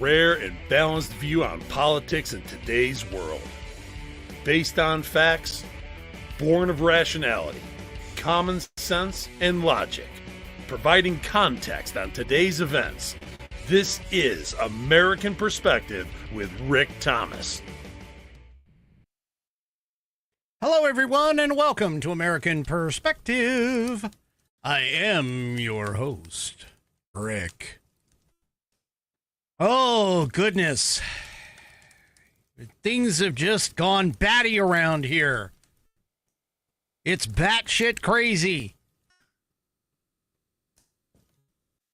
rare and balanced view on politics in today's world. Based on facts, born of rationality, common sense, and logic, providing context on today's events. This is American Perspective with Rick Thomas. Hello, everyone, and welcome to American Perspective. I am your host, Rick. Oh, goodness. Things have just gone batty around here. It's batshit crazy.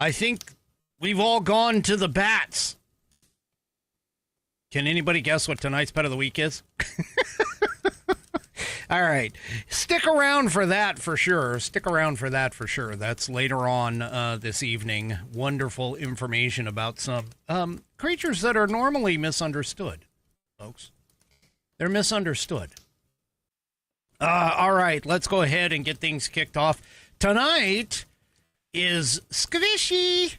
I think we've all gone to the bats. Can anybody guess what tonight's pet of the week is? All right. Stick around for that for sure. That's later on this evening. Wonderful information about some creatures that are normally misunderstood, folks. They're misunderstood. All right. Let's go ahead and get things kicked off. Tonight is Squishy.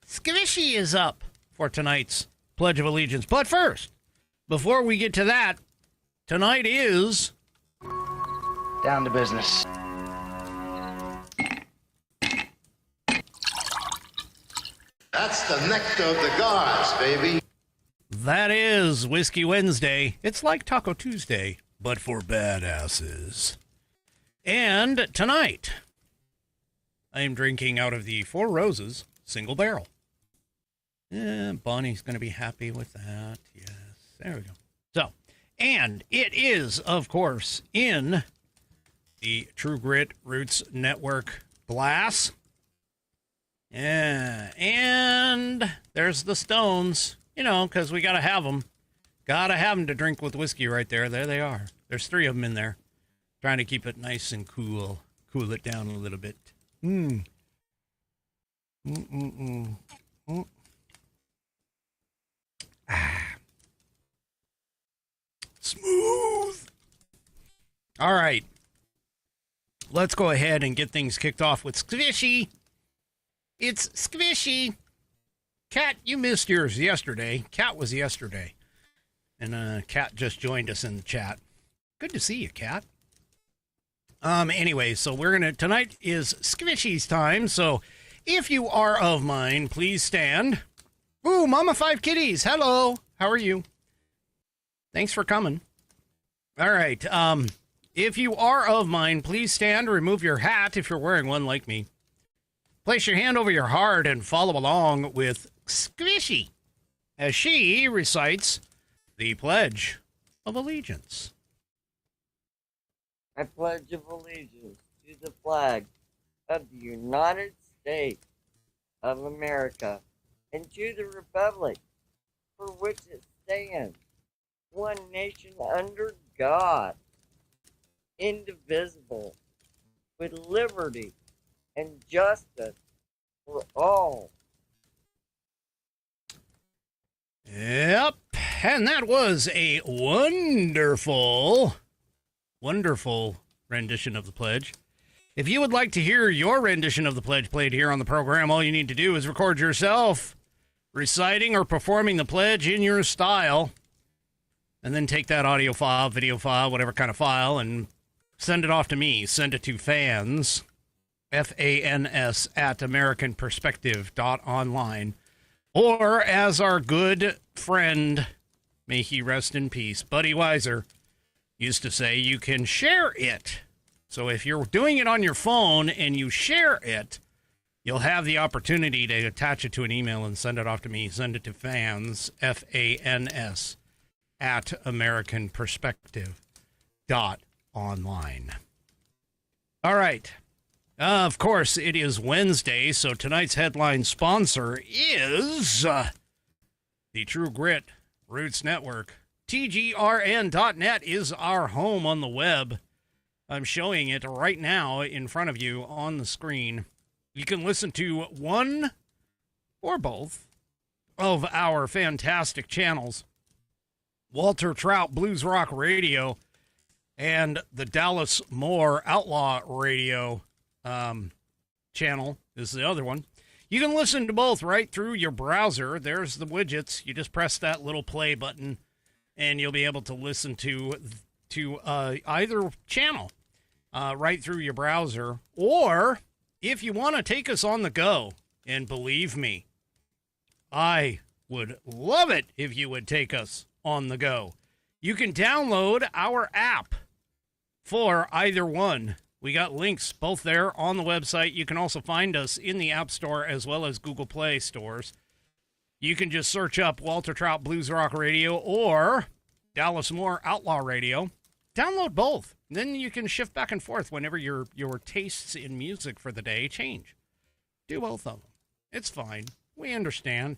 Squishy is up for tonight's Pledge of Allegiance. But first, before we get to that, tonight is... Down to business. That's the nectar of the gods, baby. That is Whiskey Wednesday. It's like Taco Tuesday, but for badasses. And tonight, I am drinking out of the Four Roses single barrel. Bonnie's going to be happy with that. Yes, there we go. So, and it is, of course, in the True Grit Roots Network glass. Yeah, and there's the Stones, because we got to have them. Got to have them to drink with whiskey right there. There they are. There's three of them in there. Trying to keep it nice and cool. Cool it down a little bit. Smooth. All right. Let's go ahead and get things kicked off with Squishy. It's Squishy. Kat, you missed yours yesterday. Kat was yesterday. And Kat just joined us in the chat. Good to see you, Kat. Anyway, so tonight is Squishy's time. So if you are of mine, please stand. Ooh, Mama Five Kitties. Hello. How are you? Thanks for coming. All right. If you are of mine, please stand, remove your hat if you're wearing one like me. Place your hand over your heart and follow along with Squishy as she recites the Pledge of Allegiance. I pledge of allegiance to the flag of the United States of America and to the republic for which it stands, one nation under God, indivisible, with liberty and justice for all. Yep, and that was a wonderful rendition of the pledge. If you would like to hear your rendition of the pledge played here on the program, all you need to do is record yourself reciting or performing the pledge in your style, and then take that audio file, video file, whatever kind of file, and send it off to me. Send it to fans, F-A-N-S, at AmericanPerspective.online. Or, as our good friend, may he rest in peace, Buddy Weiser, used to say, you can share it. So if you're doing it on your phone and you share it, you'll have the opportunity to attach it to an email and send it off to me. Send it to fans, F-A-N-S, at AmericanPerspective.online. All right. Of course, it is Wednesday, so tonight's headline sponsor is the True Grit Roots Network. TGRN.net is our home on the web. I'm showing it right now in front of you on the screen. You can listen to one or both of our fantastic channels. Walter Trout Blues Rock Radio and the Dallas Moore Outlaw Radio channel is the other one. You can listen to both right through your browser. There's the widgets. You just press that little play button, and you'll be able to listen to either channel right through your browser. Or if you want to take us on the go, and believe me, I would love it if you would take us on the go. You can download our app for either one. We got links both there on the website. You can also find us in the App Store as well as Google Play stores. You can just search up Walter Trout Blues Rock Radio or Dallas Moore Outlaw Radio. Download both. Then you can shift back and forth whenever your tastes in music for the day change. Do both of them. It's fine. We understand.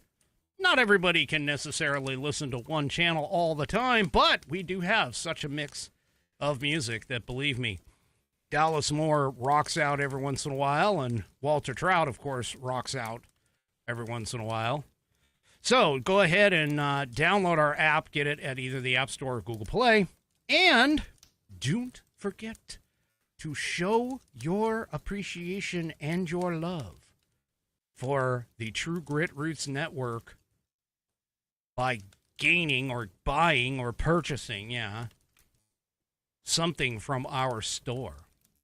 Not everybody can necessarily listen to one channel all the time, but we do have such a mix of music that, believe me, Dallas Moore rocks out every once in a while, and Walter Trout, of course, rocks out every once in a while. So go ahead and download our app. Get it at either the App Store or Google Play. And don't forget to show your appreciation and your love for the True Grit Roots Network by gaining or buying or purchasing, something from our store.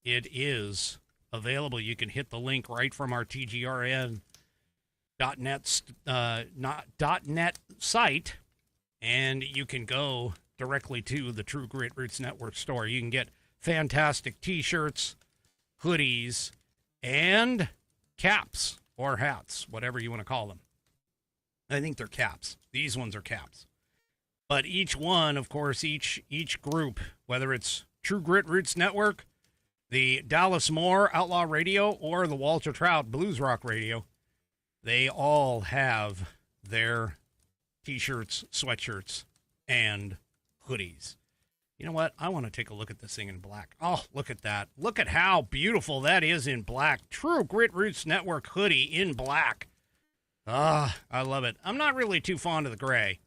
It is available. You can hit the link right from our TGRN.net site, and you can go directly to the True Grit Roots Network store. You can get fantastic T-shirts, hoodies, and caps or hats, whatever you want to call them. I think they're caps. These ones are caps. But each one, of course, each group, whether it's True Grit Roots Network, the Dallas Moore Outlaw Radio, or the Walter Trout Blues Rock Radio, they all have their T-shirts, sweatshirts, and hoodies. You know what? I want to take a look at this thing in black. Oh, look at that. Look at how beautiful that is in black. True Grit Roots Network hoodie in black. Ah, I love it. I'm not really too fond of the gray,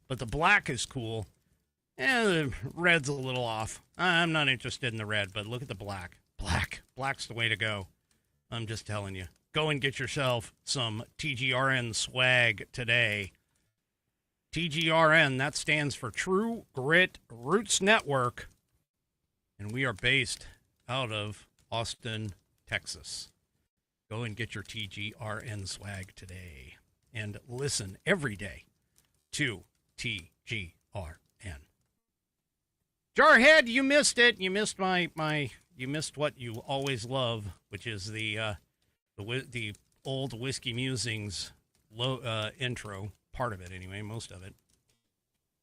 but the black is cool. And the red's a little off. I'm not interested in the red, but look at the black. Black's the way to go. I'm just telling you. Go and get yourself some TGRN swag today. TGRN, that stands for True Grit Roots Network. And we are based out of Austin, Texas. Go and get your TGRN swag today. And listen every day to TGRN. Jarhead, you missed it. You missed you missed what you always love, which is the old Whiskey Musings intro. Part of it, anyway, most of it.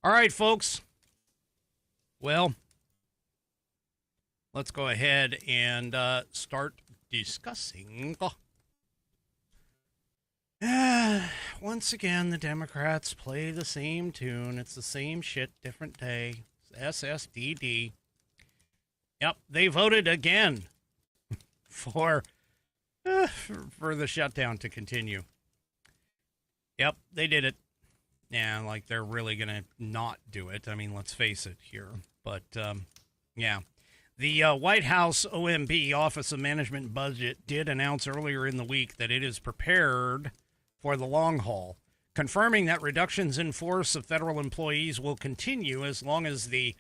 All right, folks. Well, let's go ahead and start discussing. Once again, the Democrats play the same tune. It's the same shit, different day. SSDD. Yep, they voted again for the shutdown to continue. Yep, they did it. Yeah, like they're really going to not do it. I mean, let's face it here. But, yeah. The White House OMB, Office of Management and Budget, did announce earlier in the week that it is prepared for the long haul, confirming that reductions in force of federal employees will continue as long as the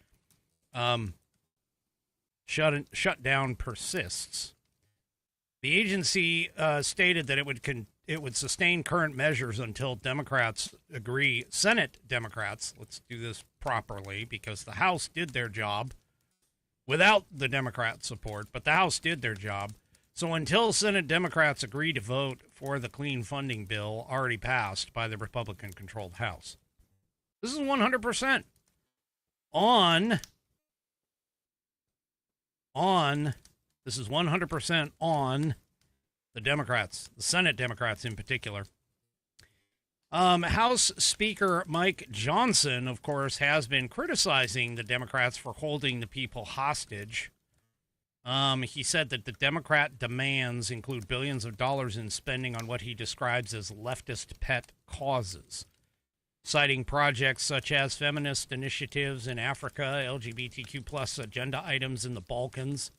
shutdown persists. The agency stated that it would sustain current measures until Democrats agree. Senate Democrats, let's do this properly because the House did their job without the Democrat support, but the House did their job. So until Senate Democrats agree to vote for the clean funding bill already passed by the Republican-controlled House. This is 100% on this is 100% on the Democrats, the Senate Democrats in particular. House Speaker Mike Johnson, of course, has been criticizing the Democrats for holding the people hostage. He said that the Democrat demands include billions of dollars in spending on what he describes as leftist pet causes, citing projects such as feminist initiatives in Africa, LGBTQ plus agenda items in the Balkans,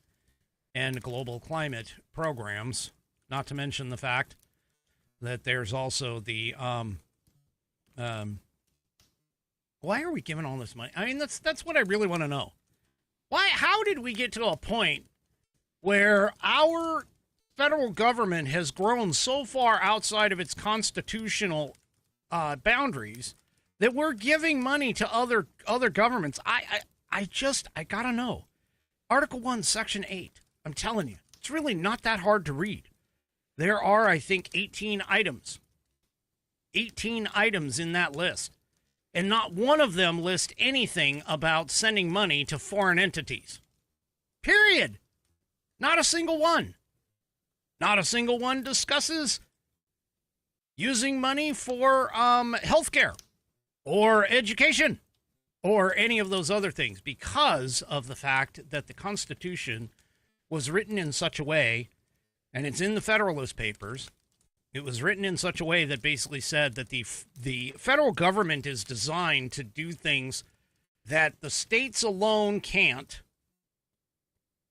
and global climate programs, not to mention the fact that there's also the why are we giving all this money? I mean, that's what I really want to know. How did we get to a point where our federal government has grown so far outside of its constitutional boundaries that we're giving money to other governments? I gotta know. Article 1, Section 8. I'm telling you, it's really not that hard to read. There are, I think, 18 items. 18 items in that list. And not one of them lists anything about sending money to foreign entities. Period. Not a single one. Not a single one discusses using money for healthcare or education or any of those other things, because of the fact that the Constitution was written in such a way, and it's in the Federalist Papers, it was written in such a way that basically said that the federal government is designed to do things that the states alone can't,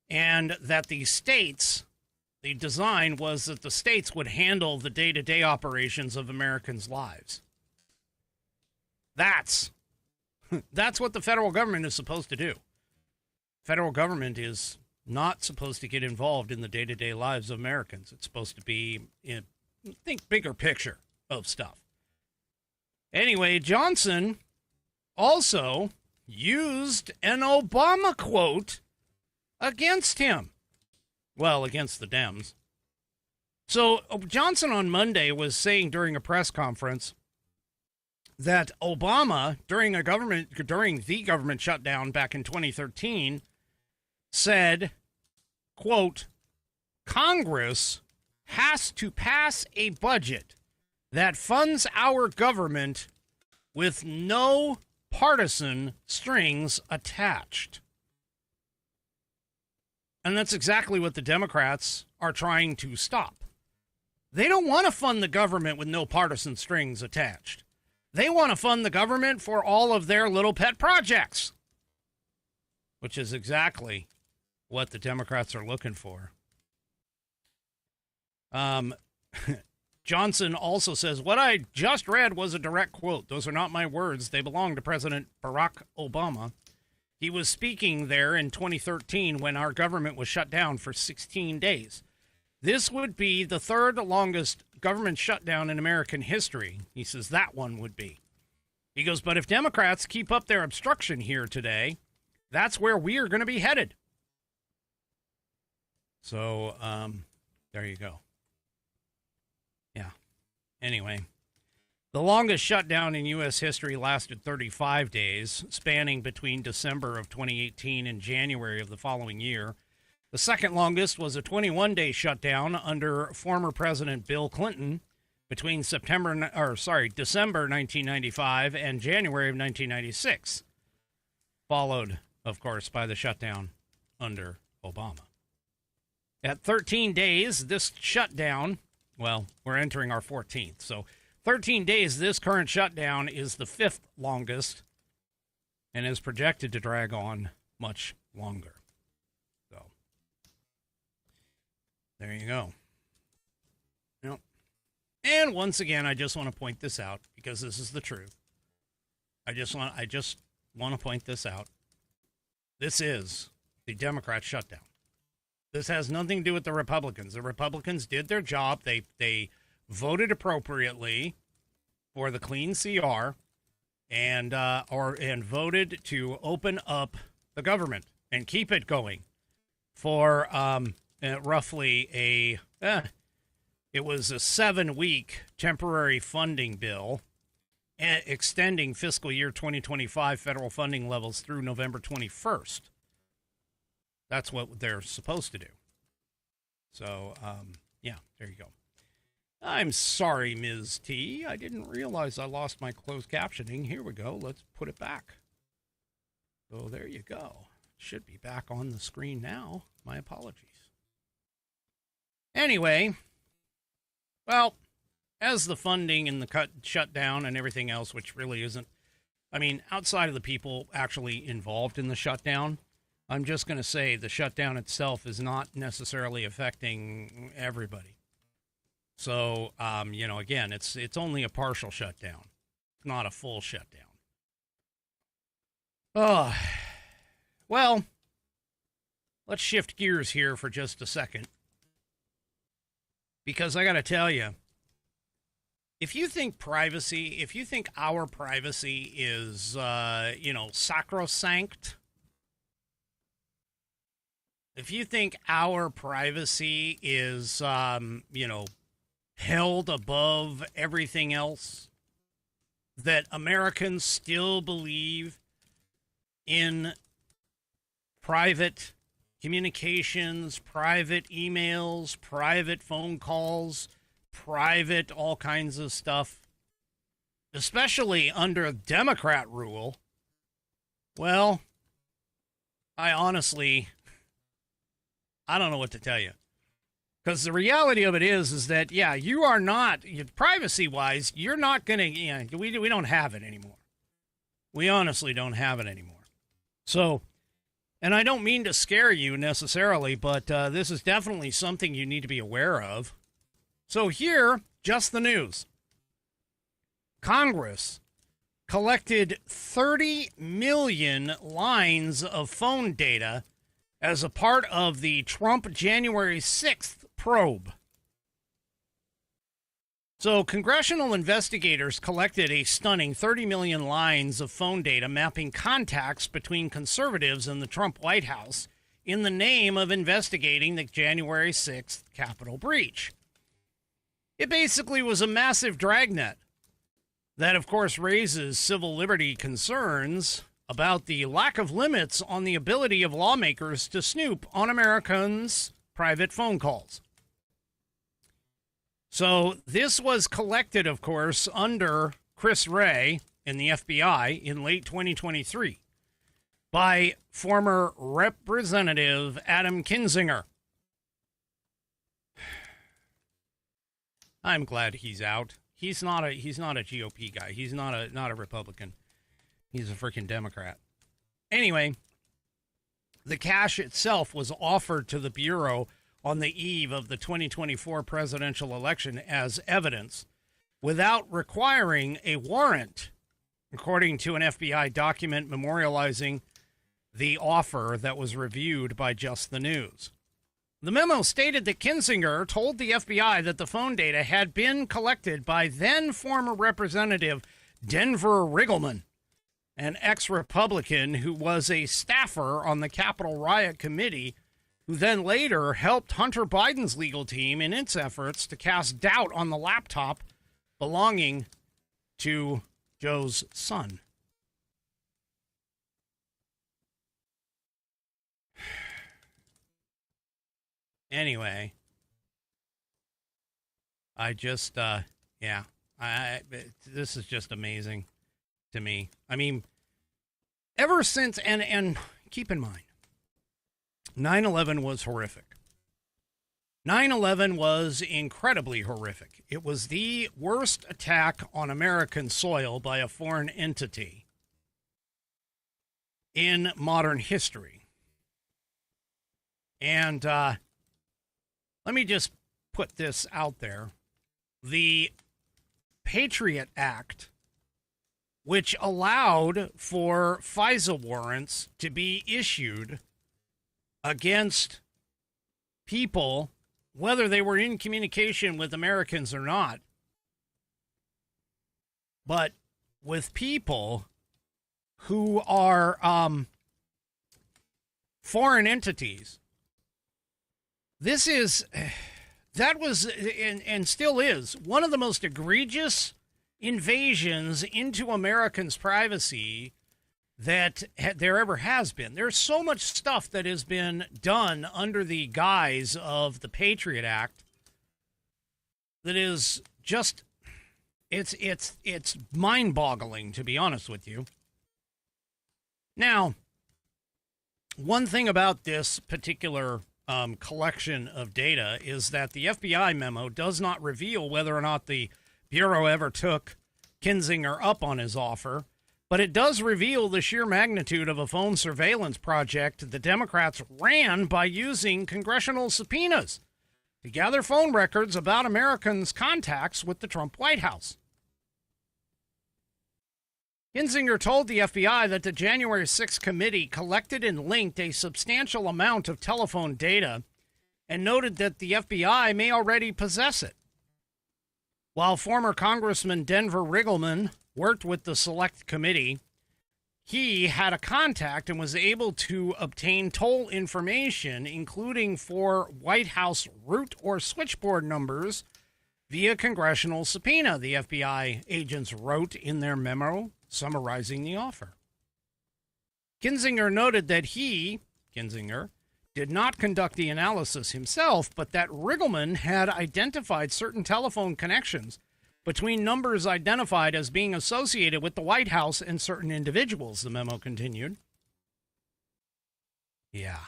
and that the design was that the states would handle the day-to-day operations of Americans' lives. That's what the federal government is supposed to do. Federal government is not supposed to get involved in the day-to-day lives of Americans. It's supposed to be, think bigger picture of stuff. Anyway, Johnson also used an Obama quote against him. Well, against the Dems. So Johnson on Monday was saying during a press conference that Obama, during the government shutdown back in 2013, said, quote, Congress has to pass a budget that funds our government with no partisan strings attached. And that's exactly what the Democrats are trying to stop. They don't want to fund the government with no partisan strings attached. They want to fund the government for all of their little pet projects, which is exactly what the Democrats are looking for. Johnson also says, what I just read was a direct quote. Those are not my words. They belong to President Barack Obama. He was speaking there in 2013 when our government was shut down for 16 days. This would be the third longest government shutdown in American history. He says that one would be. He goes, but if Democrats keep up their obstruction here today, that's where we are going to be headed. So, there you go. Yeah. Anyway, the longest shutdown in U.S. history lasted 35 days, spanning between December of 2018 and January of the following year. The second longest was a 21-day shutdown under former President Bill Clinton between December 1995 and January of 1996, followed, of course, by the shutdown under Obama. At 13 days, this shutdown, well, we're entering our 14th, so 13 days, this current shutdown is the fifth longest and is projected to drag on much longer. So, there you go. Yep. And once again, I just want to point this out because this is the truth. I just want to point this out. This is the Democrat shutdown. This has nothing to do with the Republicans. The Republicans did their job. They voted appropriately for the clean CR and voted to open up the government and keep it going for roughly it was a 7-week temporary funding bill extending fiscal year 2025 federal funding levels through November 21st. That's what they're supposed to do. So, yeah, there you go. I'm sorry, Ms. T. I didn't realize I lost my closed captioning. Here we go. Let's put it back. So there you go. Should be back on the screen now. My apologies. Anyway, well, as the funding and the shutdown and everything else, which really isn't, I mean, outside of the people actually involved in the shutdown, I'm just going to say the shutdown itself is not necessarily affecting everybody. So, again, it's only a partial shutdown, not a full shutdown. Oh, well, let's shift gears here for just a second. Because I got to tell you, if you think our privacy is, sacrosanct, if you think our privacy is, held above everything else, that Americans still believe in private communications, private emails, private phone calls, private all kinds of stuff, especially under Democrat rule, well, I honestly, I don't know what to tell you. Because the reality of it is that, yeah, you are not, privacy-wise, you're not going to, we don't have it anymore. We honestly don't have it anymore. So, and I don't mean to scare you necessarily, but this is definitely something you need to be aware of. So here, just the news. Congress collected 30 million lines of phone data as a part of the Trump January 6th probe. So congressional investigators collected a stunning 30 million lines of phone data mapping contacts between conservatives in the Trump White House in the name of investigating the January 6th Capitol breach. It basically was a massive dragnet that, of course, raises civil liberty concerns about the lack of limits on the ability of lawmakers to snoop on Americans' private phone calls. So this was collected, of course, under Chris Wray in the FBI in late 2023 by former Representative Adam Kinzinger. I'm glad he's out. He's not a GOP guy. He's not a Republican. He's a freaking Democrat. Anyway, the cache itself was offered to the Bureau on the eve of the 2024 presidential election as evidence without requiring a warrant, according to an FBI document memorializing the offer that was reviewed by Just the News. The memo stated that Kinzinger told the FBI that the phone data had been collected by then former Representative Denver Riggleman, an ex-Republican who was a staffer on the Capitol Riot Committee, who then later helped Hunter Biden's legal team in its efforts to cast doubt on the laptop belonging to Joe's son. Anyway, I just, this is just amazing to me. I mean, ever since, and keep in mind, 9/11 was horrific. 9/11 was incredibly horrific. It was the worst attack on American soil by a foreign entity in modern history. And let me just put this out there. The Patriot Act, which allowed for FISA warrants to be issued against people, whether they were in communication with Americans or not, but with people who are foreign entities. That was and still is one of the most egregious invasions into Americans' privacy that there ever has been. There's so much stuff that has been done under the guise of the Patriot Act that is just, it's mind-boggling, to be honest with you. Now, one thing about this particular collection of data is that the FBI memo does not reveal whether or not the Bureau ever took Kinzinger up on his offer, but it does reveal the sheer magnitude of a phone surveillance project the Democrats ran by using congressional subpoenas to gather phone records about Americans' contacts with the Trump White House. Kinzinger told the FBI that the January 6th committee collected and linked a substantial amount of telephone data and noted that the FBI may already possess it. While former Congressman Denver Riggleman worked with the select committee, he had a contact and was able to obtain toll information, including for White House route or switchboard numbers, via congressional subpoena, the FBI agents wrote in their memo summarizing the offer. Kinzinger noted that Kinzinger, did not conduct the analysis himself, but that Riggleman had identified certain telephone connections between numbers identified as being associated with the White House and certain individuals, the memo continued. Yeah.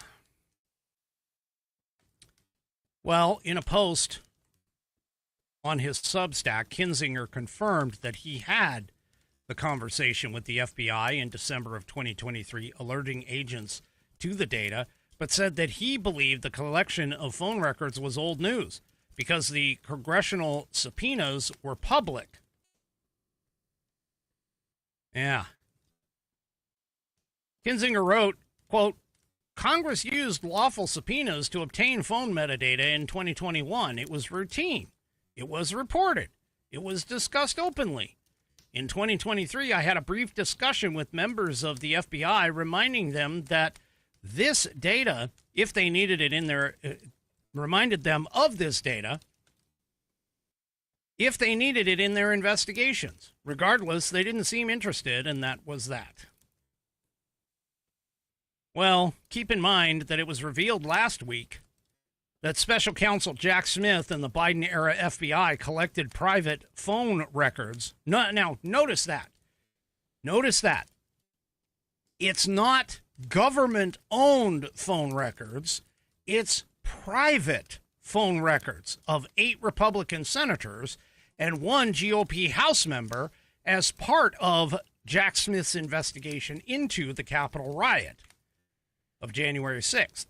Well, in a post on his Substack, Kinzinger confirmed that he had the conversation with the FBI in December of 2023, alerting agents to the data, but said that he believed the collection of phone records was old news because the congressional subpoenas were public. Yeah. Kinzinger wrote, quote, Congress used lawful subpoenas to obtain phone metadata in 2021. It was routine. It was reported. It was discussed openly. In 2023, I had a brief discussion with members of the FBI reminding them that this data, if they needed it in their, reminded them of this data, if they needed it in their investigations. Regardless, they didn't seem interested, and that was that. Well, keep in mind that it was revealed last week that Special Counsel Jack Smith and the Biden-era FBI collected private phone records. Now, notice that. Notice that. It's not government-owned phone records. It's private phone records of 8 Republican senators and 1 GOP House member as part of Jack Smith's investigation into the Capitol riot of January 6th.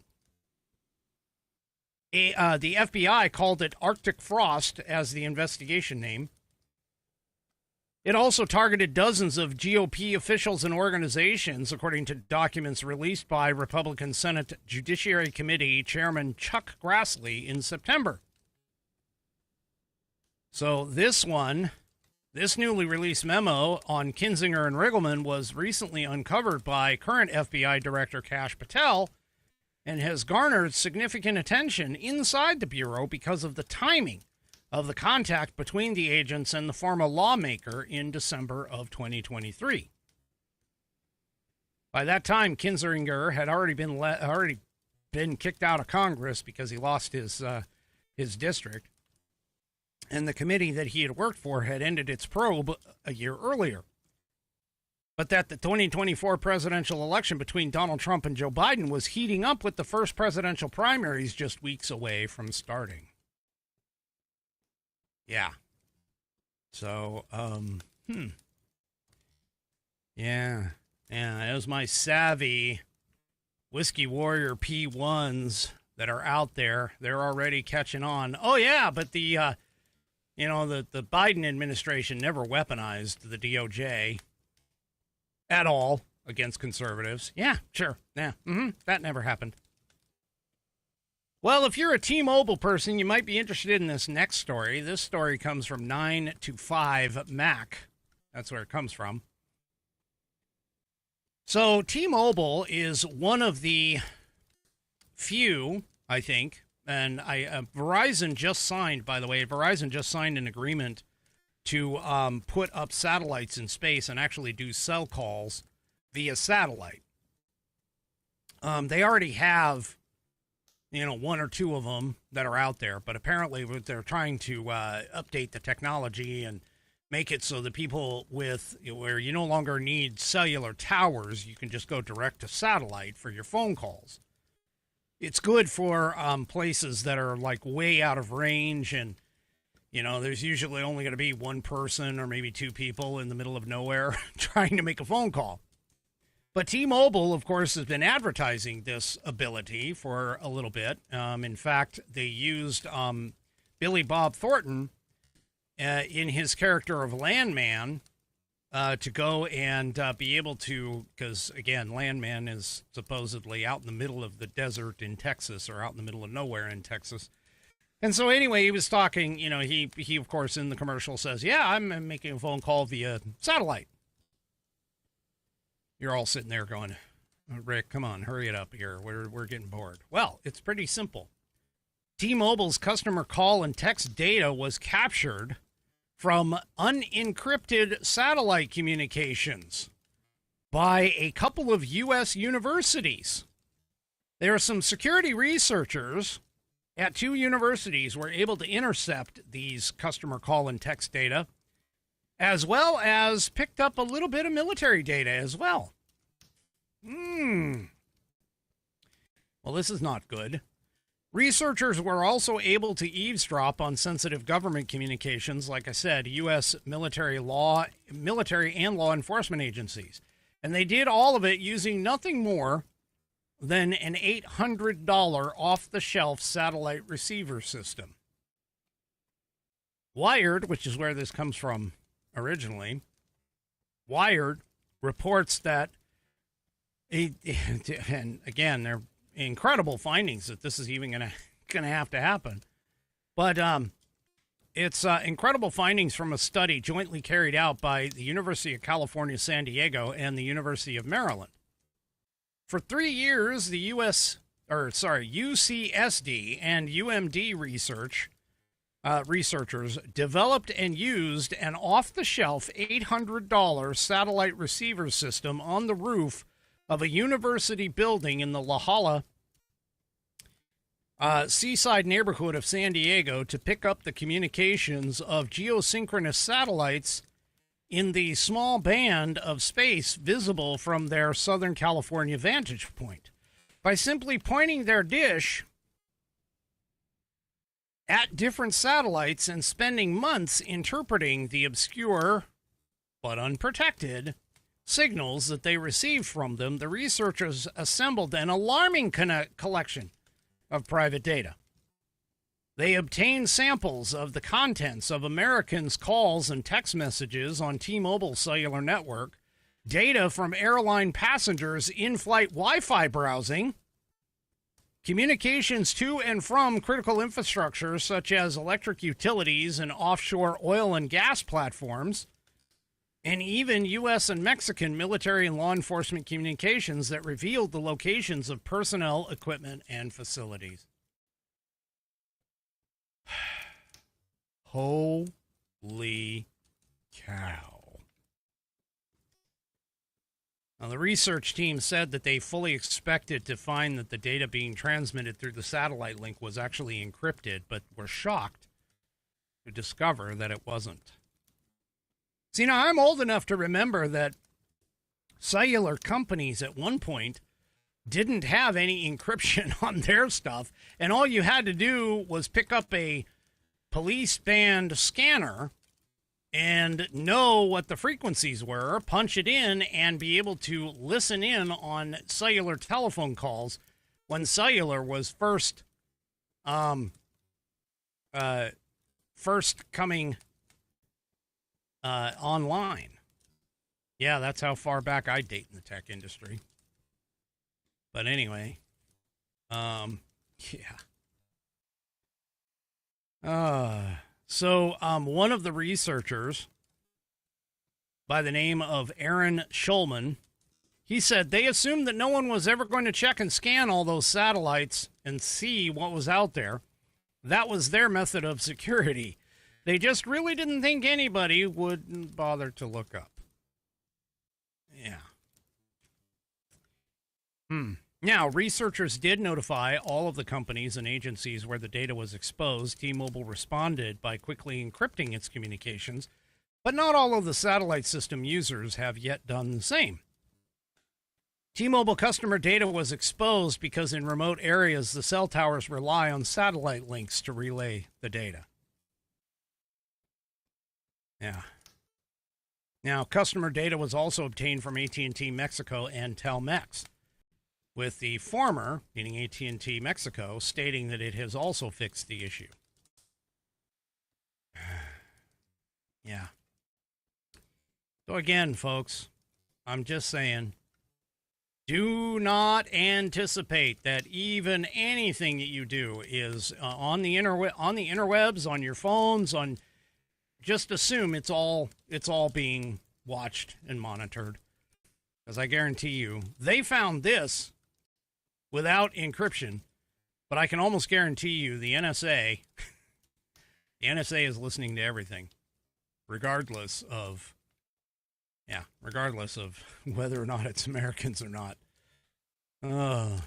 The FBI called it Arctic Frost as the investigation name. It also targeted dozens of GOP officials and organizations, according to documents released by Republican Senate Judiciary Committee Chairman Chuck Grassley in September. So this newly released memo on Kinzinger and Riggleman was recently uncovered by current FBI Director Kash Patel and has garnered significant attention inside the Bureau because of the timing of the contact between the agents and the former lawmaker in December of 2023. By that time, Kinzinger had already been kicked out of Congress because he lost his district, and the committee that he had worked for had ended its probe a year earlier. But that the 2024 presidential election between Donald Trump and Joe Biden was heating up with the first presidential primaries just weeks away from starting. Yeah. So, yeah, those my savvy Whiskey Warrior P1s that are out there. They're already catching on. Oh, yeah, but the Biden administration never weaponized the DOJ at all against conservatives. Yeah, sure. Yeah, that never happened. Well, if you're a T-Mobile person, you might be interested in this next story. This story comes from 9to5Mac. That's where it comes from. So T-Mobile is one of the few, I think, and Verizon just signed, by the way, Verizon just signed an agreement to put up satellites in space and actually do cell calls via satellite. They already have, 1 or 2 of them that are out there, but apparently they're trying to update the technology and make it so that people where you no longer need cellular towers, you can just go direct to satellite for your phone calls. It's good for places that are like way out of range, and there's usually only going to be one person or maybe 2 people in the middle of nowhere trying to make a phone call. But T-Mobile, of course, has been advertising this ability for a little bit. In fact, they used Billy Bob Thornton in his character of Landman to go and be able to, because, again, Landman is supposedly out in the middle of the desert in Texas, or out in the middle of nowhere in Texas. And so anyway, he was talking, he of course, in the commercial says, yeah, I'm making a phone call via satellite. You're all sitting there going, Rick, come on, hurry it up here. We're getting bored. Well, it's pretty simple. T-Mobile's customer call and text data was captured from unencrypted satellite communications by a couple of U.S. universities. There are some security researchers at 2 universities were able to intercept these customer call and text data, as well as picked up a little bit of military data as well. Well, this is not good. Researchers were also able to eavesdrop on sensitive government communications, like I said, U.S. military and law enforcement agencies. And they did all of it using nothing more than an $800 off-the-shelf satellite receiver system. Wired, which is where this comes from originally, Wired reports that, and again, they're incredible findings that this is even going to have to happen. But it's incredible findings from a study jointly carried out by the University of California, San Diego, and the University of Maryland. For 3 years, the UCSD and UMD researchers developed and used an off-the-shelf $800 satellite receiver system on the roof of a university building in the La Jolla seaside neighborhood of San Diego to pick up the communications of geosynchronous satellites in the small band of space visible from their Southern California vantage point. By simply pointing their dish at different satellites and spending months interpreting the obscure but unprotected signals that they received from them, the researchers assembled an alarming collection of private data. They obtained samples of the contents of Americans' calls and text messages on T-Mobile cellular network, data from airline passengers' in-flight Wi-Fi browsing, communications to and from critical infrastructure such as electric utilities and offshore oil and gas platforms, and even U.S. and Mexican military and law enforcement communications that revealed the locations of personnel, equipment, and facilities. Holy cow. Now, the research team said that they fully expected to find that the data being transmitted through the satellite link was actually encrypted, but were shocked to discover that it wasn't. See, now, I'm old enough to remember that cellular companies at one point didn't have any encryption on their stuff, and all you had to do was pick up a police band scanner and know what the frequencies were, punch it in, and be able to listen in on cellular telephone calls when cellular was first coming online. Yeah, that's how far back I date in the tech industry. But anyway, yeah. So one of the researchers by the name of Aaron Schulman, he said they assumed that no one was ever going to check and scan all those satellites and see what was out there. That was their method of security. They just really didn't think anybody would bother to look up. Yeah. Now, researchers did notify all of the companies and agencies where the data was exposed. T-Mobile responded by quickly encrypting its communications, but not all of the satellite system users have yet done the same. T-Mobile customer data was exposed because in remote areas, the cell towers rely on satellite links to relay the data. Yeah. Now, customer data was also obtained from AT&T Mexico and Telmex, with the former, meaning AT&T Mexico, stating that it has also fixed the issue. Yeah. So again, folks, I'm just saying, do not anticipate that even anything that you do is on the interwebs, on your phones, on. Just assume it's all being watched and monitored, because I guarantee you they found this without encryption, but I can almost guarantee you the NSA is listening to everything, regardless of whether or not it's Americans or not. Yeah.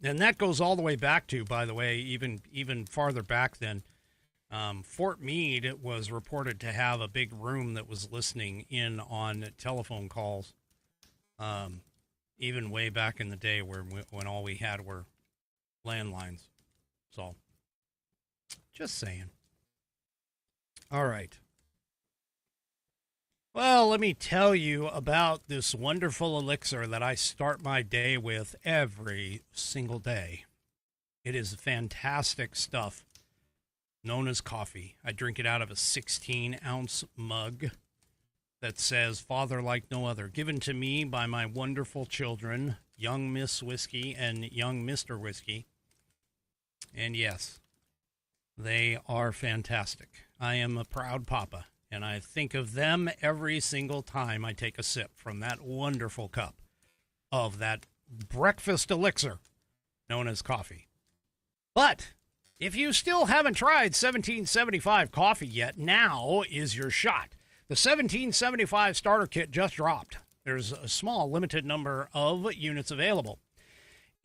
And that goes all the way back to, by the way, even farther back than Fort Meade was reported to have a big room that was listening in on telephone calls, even way back in the day when all we had were landlines. So, just saying. All right. Well, let me tell you about this wonderful elixir that I start my day with every single day. It is fantastic stuff, known as coffee. I drink it out of a 16-ounce mug that says, "Father like no other," given to me by my wonderful children, young Miss Whiskey and young Mr. Whiskey. And yes, they are fantastic. I am a proud papa, and I think of them every single time I take a sip from that wonderful cup of that breakfast elixir known as coffee. But if you still haven't tried 1775 coffee yet, now is your shot. The 1775 starter kit just dropped. There's a small, limited number of units available.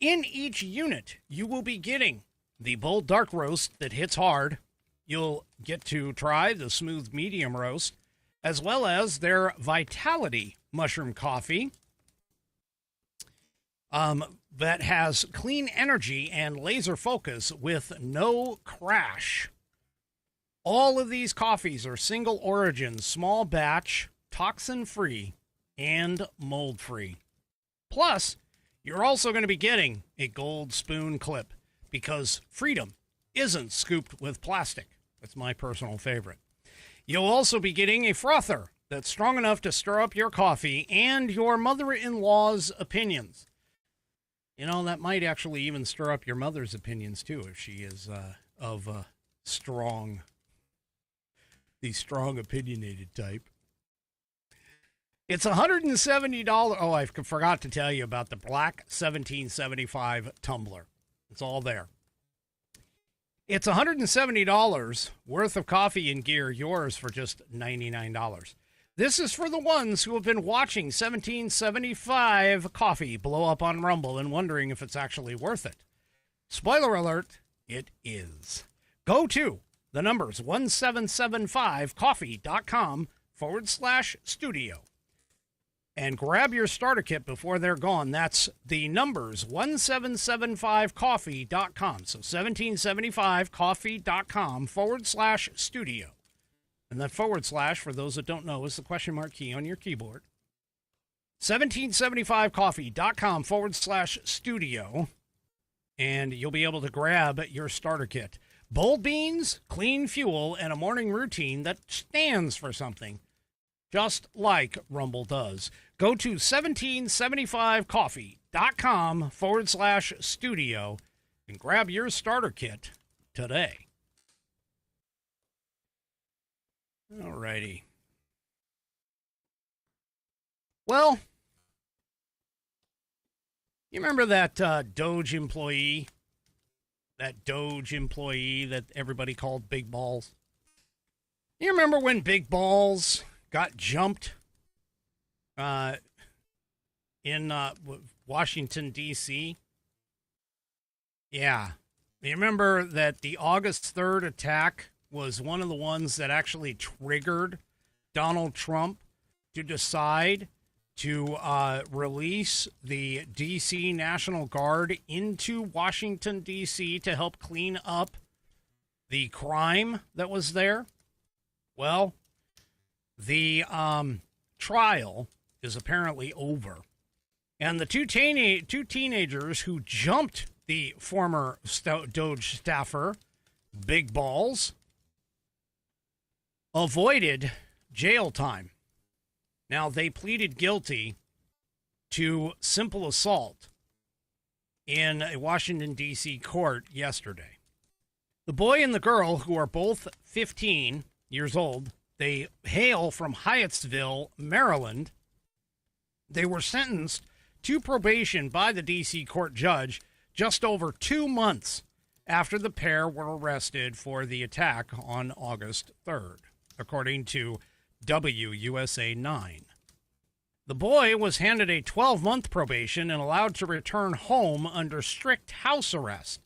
In each unit, you will be getting the bold dark roast that hits hard. You'll get to try the smooth medium roast, as well as their Vitality mushroom coffee that has clean energy and laser focus with no crash. All of these coffees are single origin, small batch, toxin-free, and mold-free. Plus, you're also going to be getting a gold spoon clip, because freedom isn't scooped with plastic. That's my personal favorite. You'll also be getting a frother that's strong enough to stir up your coffee and your mother-in-law's opinions. You know, that might actually even stir up your mother's opinions, too, if she is of the strong opinionated type. It's $170. Oh, I forgot to tell you about the black 1775 tumbler. It's all there. It's $170 worth of coffee and gear, yours for just $99. This is for the ones who have been watching 1775 coffee blow up on Rumble and wondering if it's actually worth it. Spoiler alert, it is. Go to the numbers 1775coffee.com/studio and grab your starter kit before they're gone. That's the numbers 1775coffee.com. So 1775coffee.com/studio. And that / for those that don't know, is the question mark key on your keyboard. 1775coffee.com/studio. And you'll be able to grab your starter kit. Bold beans, clean fuel, and a morning routine that stands for something, just like Rumble does. Go to 1775coffee.com/studio and grab your starter kit today. Alrighty. Well, you remember that Doge employee? That Doge employee that everybody called Big Balls? You remember when Big Balls got jumped in Washington, D.C.? Yeah. You remember that the August 3rd attack was one of the ones that actually triggered Donald Trump to decide to release the D.C. National Guard into Washington, D.C. to help clean up the crime that was there? Well, The trial is apparently over. And the two teenagers who jumped the former Doge staffer, Big Balls, avoided jail time. Now, they pleaded guilty to simple assault in a Washington, D.C. court yesterday. The boy and the girl, who are both 15 years old, they hail from Hyattsville, Maryland. They were sentenced to probation by the D.C. court judge just over 2 months after the pair were arrested for the attack on August 3rd, according to WUSA 9. The boy was handed a 12-month probation and allowed to return home under strict house arrest,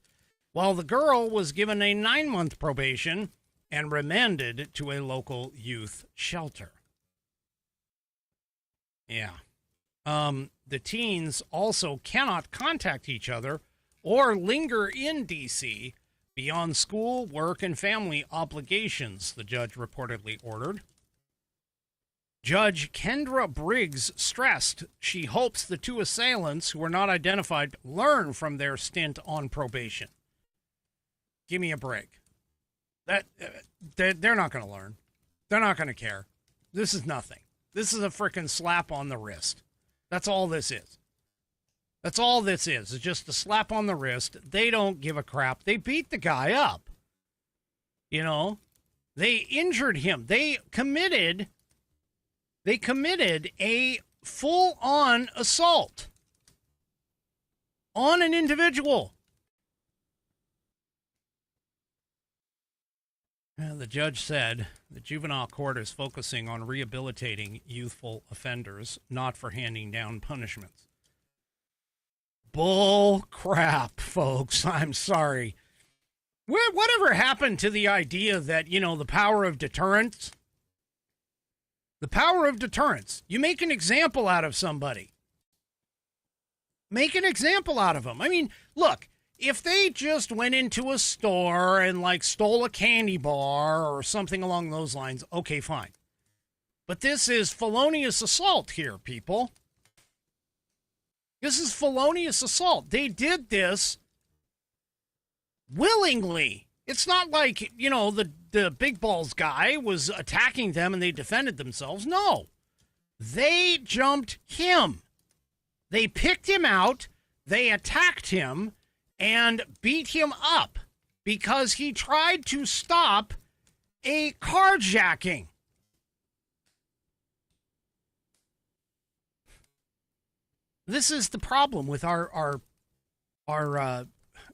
while the girl was given a 9-month probation and remanded to a local youth shelter. Yeah. The teens also cannot contact each other or linger in D.C. beyond school, work, and family obligations, the judge reportedly ordered. Judge Kendra Briggs stressed she hopes the two assailants, who were not identified, learn from their stint on probation. Give me a break. They're not going to learn. They're not going to care. This is nothing. This is a frickin' slap on the wrist. That's all this is. That's all this is. It's just a slap on the wrist. They don't give a crap. They beat the guy up. You know, they injured him. They committed a full-on assault on an individual. And the judge said the juvenile court is focusing on rehabilitating youthful offenders, not for handing down punishments. Bull crap, folks. I'm sorry. Whatever happened to the idea that, you know, the power of deterrence? The power of deterrence. You make an example out of somebody. Make an example out of them. I mean, look, if they just went into a store and, like, stole a candy bar or something along those lines, okay, fine. But this is felonious assault here, people. This is felonious assault. They did this willingly. It's not like, you know, the Big Balls guy was attacking them and they defended themselves. No. They jumped him. They picked him out, they attacked him, and beat him up because he tried to stop a carjacking. This is the problem with our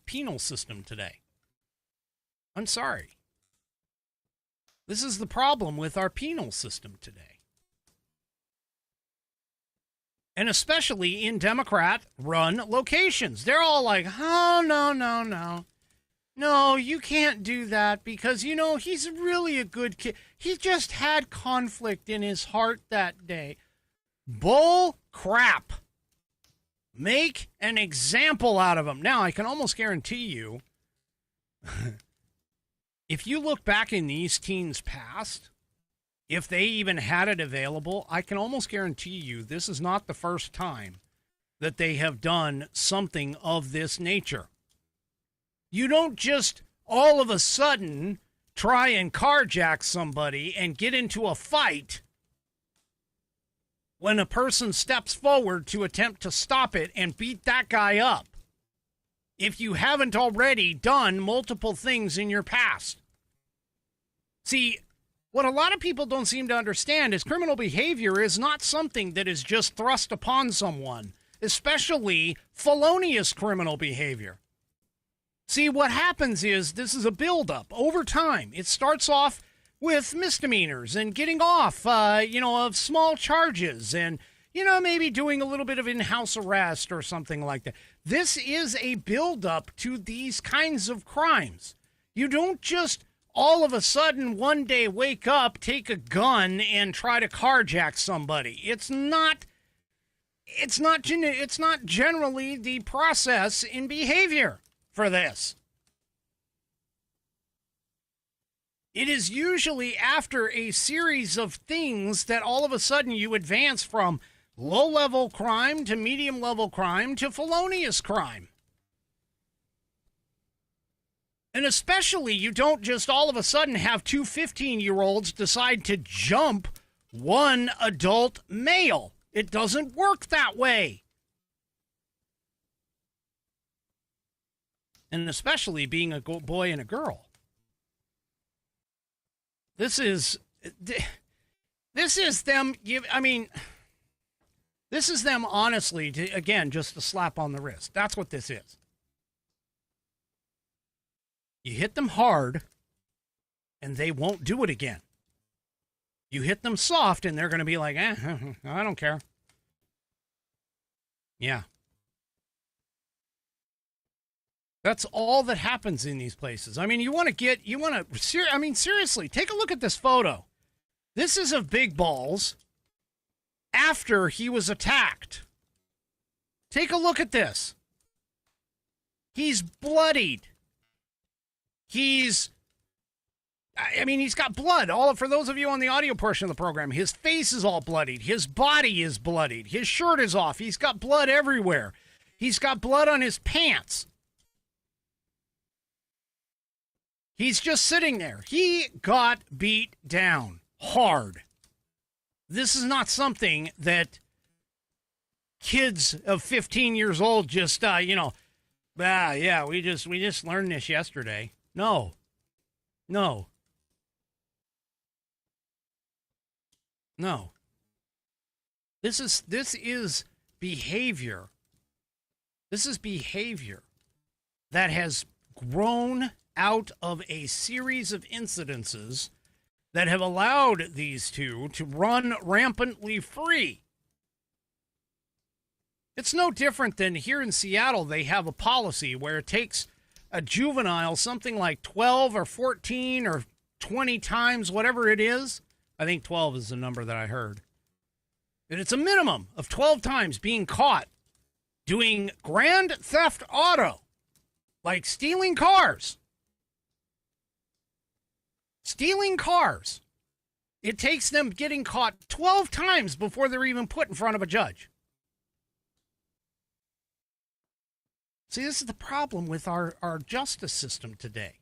penal system today. I'm sorry. This is the problem with our penal system today. And especially in Democrat-run locations. They're all like, oh, no. No, you can't do that because, you know, he's really a good kid. He just had conflict in his heart that day. Bull crap. Make an example out of him. Now, I can almost guarantee you, if you look back in these teens' past, if they even had it available, I can almost guarantee you this is not the first time that they have done something of this nature. You don't just all of a sudden try and carjack somebody and get into a fight when a person steps forward to attempt to stop it and beat that guy up, if you haven't already done multiple things in your past. See, what a lot of people don't seem to understand is criminal behavior is not something that is just thrust upon someone, especially felonious criminal behavior. See, what happens is this is a buildup over time. It starts off with misdemeanors and getting off, of small charges and, maybe doing a little bit of in-house arrest or something like that. This is a buildup to these kinds of crimes. You don't just all of a sudden one day wake up, take a gun, and try to carjack somebody. It's not generally the process in behavior for this. It is usually after a series of things that all of a sudden you advance from low-level crime to medium-level crime to felonious crime. And especially, you don't just all of a sudden have two 15-year-olds decide to jump one adult male. It doesn't work that way. And especially being a boy and a girl. This is them, this is them honestly, again, just a slap on the wrist. That's what this is. You hit them hard, and they won't do it again. You hit them soft, and they're going to be like, I don't care. Yeah. That's all that happens in these places. I mean, seriously, take a look at this photo. This is of Big Balls after he was attacked. Take a look at this. He's bloodied. He's got blood. For those of you on the audio portion of the program, his face is all bloodied. His body is bloodied. His shirt is off. He's got blood everywhere. He's got blood on his pants. He's just sitting there. He got beat down hard. This is not something that kids of 15 years old just, we just learned this yesterday. No. This is behavior. This is behavior that has grown out of a series of incidences that have allowed these two to run rampantly free. It's no different than here in Seattle. They have a policy where it takes a juvenile something like 12 or 14 or 20 times, whatever it is. I think 12 is the number that I heard. And it's a minimum of 12 times being caught doing grand theft auto, like stealing cars. Stealing cars. It takes them getting caught 12 times before they're even put in front of a judge. See, this is the problem with our justice system today.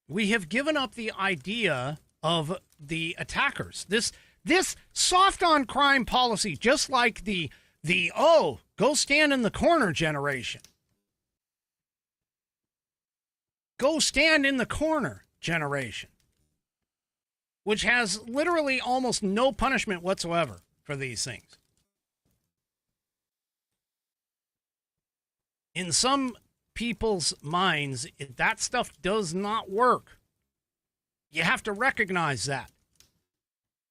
We have given up the idea of the attackers. This soft on crime policy, just like the go stand in the corner generation. Go stand in the corner generation, which has literally almost no punishment whatsoever for these things. In some people's minds, that stuff does not work. You have to recognize that.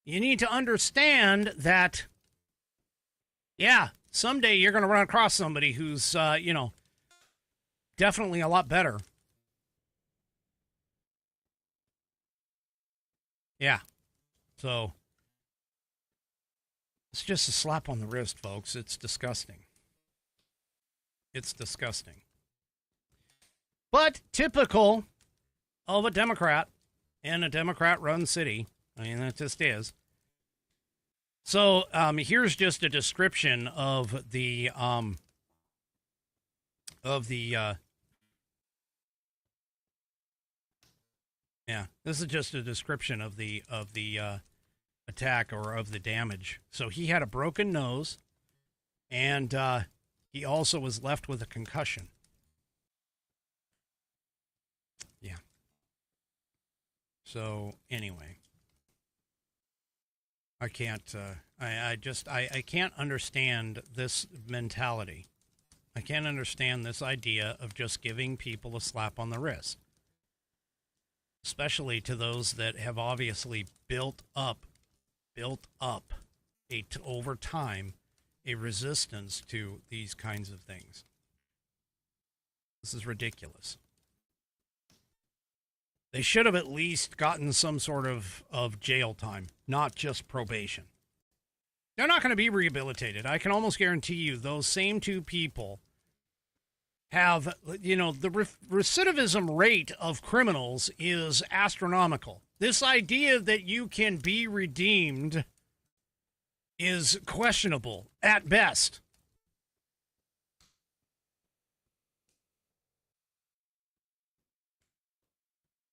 You need to understand that, someday you're going to run across somebody who's, definitely a lot better. Yeah. So, it's just a slap on the wrist, folks. It's disgusting. It's disgusting. But typical of a Democrat in a Democrat-run city. I mean, that just is. So, here's just a description of the this is just a description of the attack or of the damage. So he had a broken nose, and he also was left with a concussion. Yeah. So anyway, I can't. I can't understand this mentality. I can't understand this idea of just giving people a slap on the wrist. Especially to those that have obviously built up over time a resistance to these kinds of things. This is ridiculous. They should have at least gotten some sort of jail time, not just probation. They're not going to be rehabilitated. I can almost guarantee you those same two people have, the recidivism rate of criminals is astronomical. This idea that you can be redeemed is questionable at best.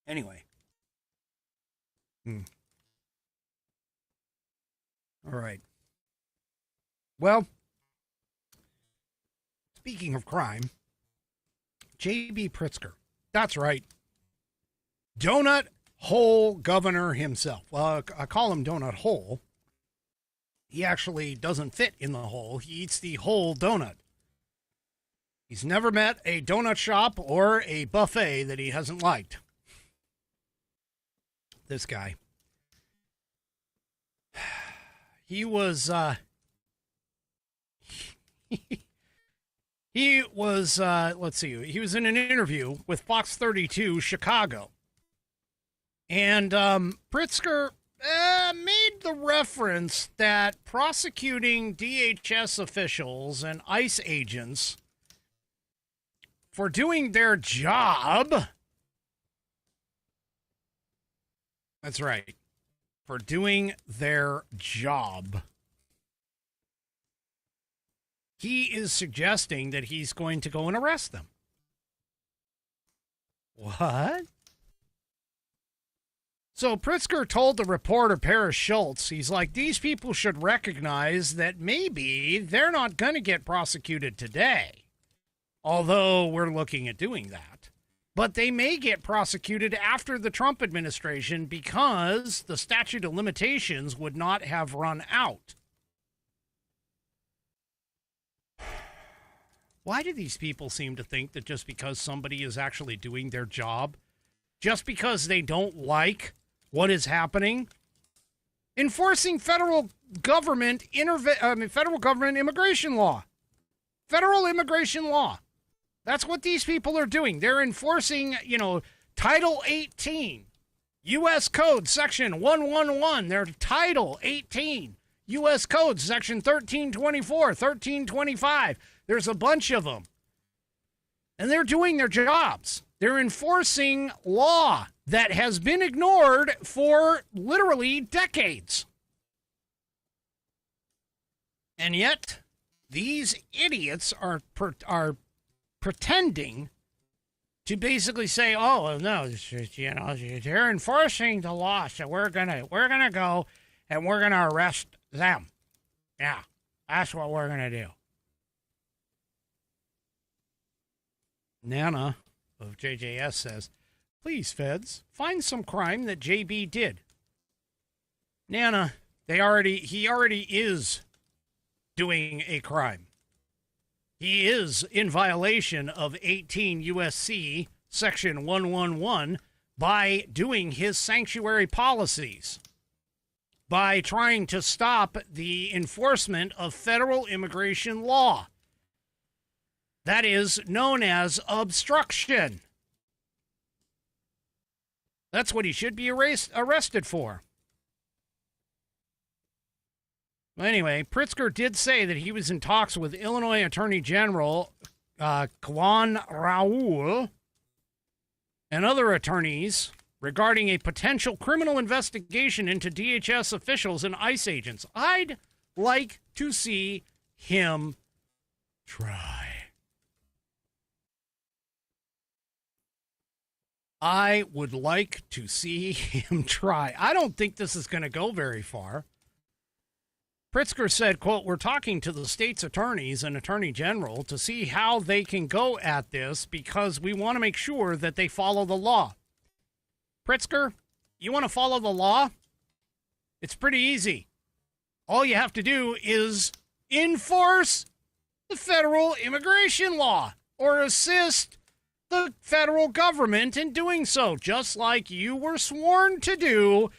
Anyway. All right. Well, speaking of crime, J.B. Pritzker. That's right. Donut hole governor himself. Well, I call him donut hole. He actually doesn't fit in the hole. He eats the whole donut. He's never met a donut shop or a buffet that he hasn't liked. This guy. He was, he was in an interview with Fox 32 Chicago. And Pritzker made the reference that prosecuting DHS officials and ICE agents for doing their job. That's right. For doing their job. He is suggesting that he's going to go and arrest them. What? So Pritzker told the reporter Paris Schultz, he's like, these people should recognize that maybe they're not going to get prosecuted today, although we're looking at doing that. But they may get prosecuted after the Trump administration because the statute of limitations would not have run out. Why do these people seem to think that just because somebody is actually doing their job, just because they don't like what is happening, enforcing federal government immigration law, federal immigration law? That's what these people are doing. They're enforcing, Title 18, U.S. Code Section 111. They're Title 18, U.S. Code Section 1324, 1325. There's a bunch of them. And they're doing their jobs. They're enforcing law that has been ignored for literally decades. And yet, these idiots are pretending to basically say, "Oh no, they're enforcing the law, so we're gonna go and we're gonna arrest them." Yeah, that's what we're gonna do. Nana of JJS says, "Please, feds, find some crime that JB did." Nana, he already is doing a crime. He is in violation of 18 U.S.C. Section 111 by doing his sanctuary policies, by trying to stop the enforcement of federal immigration law. That is known as obstruction. That's what he should be arrested for. Anyway, Pritzker did say that he was in talks with Illinois Attorney General Kwan Raoul and other attorneys regarding a potential criminal investigation into DHS officials and ICE agents. I'd like to see him try. I would like to see him try. I don't think this is going to go very far. Pritzker said, quote, "We're talking to the state's attorneys and attorney general to see how they can go at this because we want to make sure that they follow the law." Pritzker, you want to follow the law? It's pretty easy. All you have to do is enforce the federal immigration law or assist the federal government in doing so, just like you were sworn to do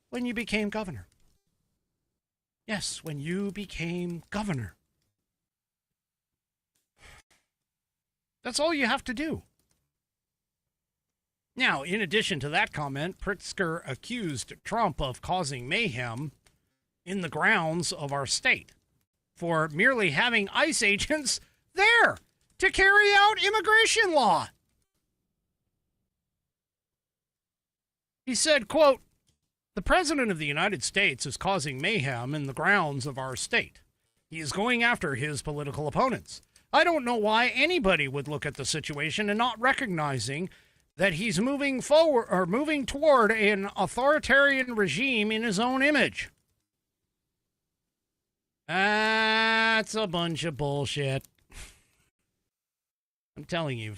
when you became governor. Yes, when you became governor. That's all you have to do. Now, in addition to that comment, Pritzker accused Trump of causing mayhem in the grounds of our state for merely having ICE agents there to carry out immigration law. He said, quote, "The President of the United States is causing mayhem in the grounds of our state. He is going after his political opponents. I don't know why anybody would look at the situation and not recognizing that he's moving forward or moving toward an authoritarian regime in his own image." That's a bunch of bullshit. I'm telling you,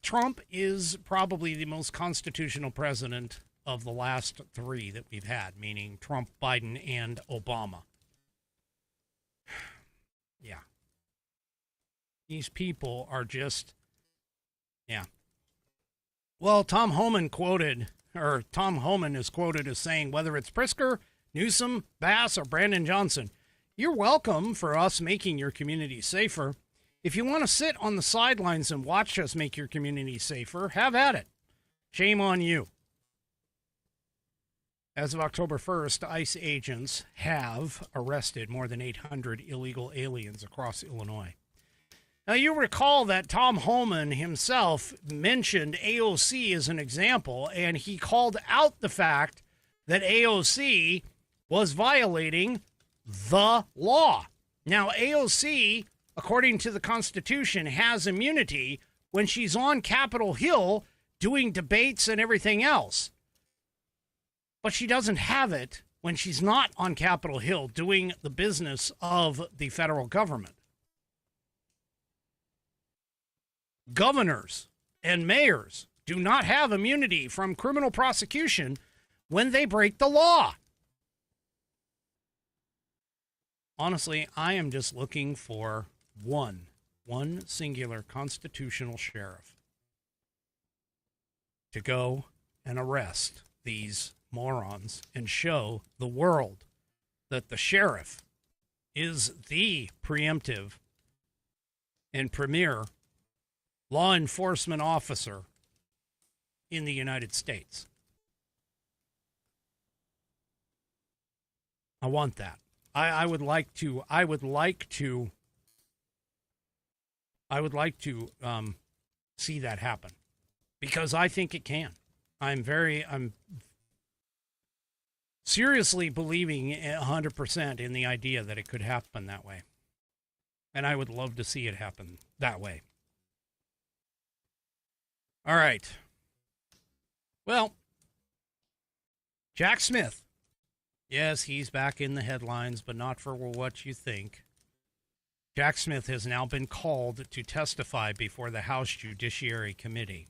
Trump is probably the most constitutional president of the last three that we've had, meaning Trump, Biden, and Obama. Yeah. These people are just, yeah. Well, Tom Homan is quoted as saying, whether it's Pritzker, Newsom, Bass, or Brandon Johnson, you're welcome for us making your community safer. If you want to sit on the sidelines and watch us make your community safer, have at it. Shame on you. As of October 1st, ICE agents have arrested more than 800 illegal aliens across Illinois. Now, you recall that Tom Homan himself mentioned AOC as an example, and he called out the fact that AOC was violating the law. Now, AOC, according to the Constitution, has immunity when she's on Capitol Hill doing debates and everything else. But she doesn't have it when she's not on Capitol Hill doing the business of the federal government. Governors and mayors do not have immunity from criminal prosecution when they break the law. Honestly, I am just looking for one singular constitutional sheriff to go and arrest these morons and show the world that the sheriff is the preemptive and premier law enforcement officer in the United States. I want that. I would like to see that happen, because I think it can. I'm seriously believing 100% in the idea that it could happen that way. And I would love to see it happen that way. All right. Well, Jack Smith. Yes, he's back in the headlines, but not for what you think. Jack Smith has now been called to testify before the House Judiciary Committee.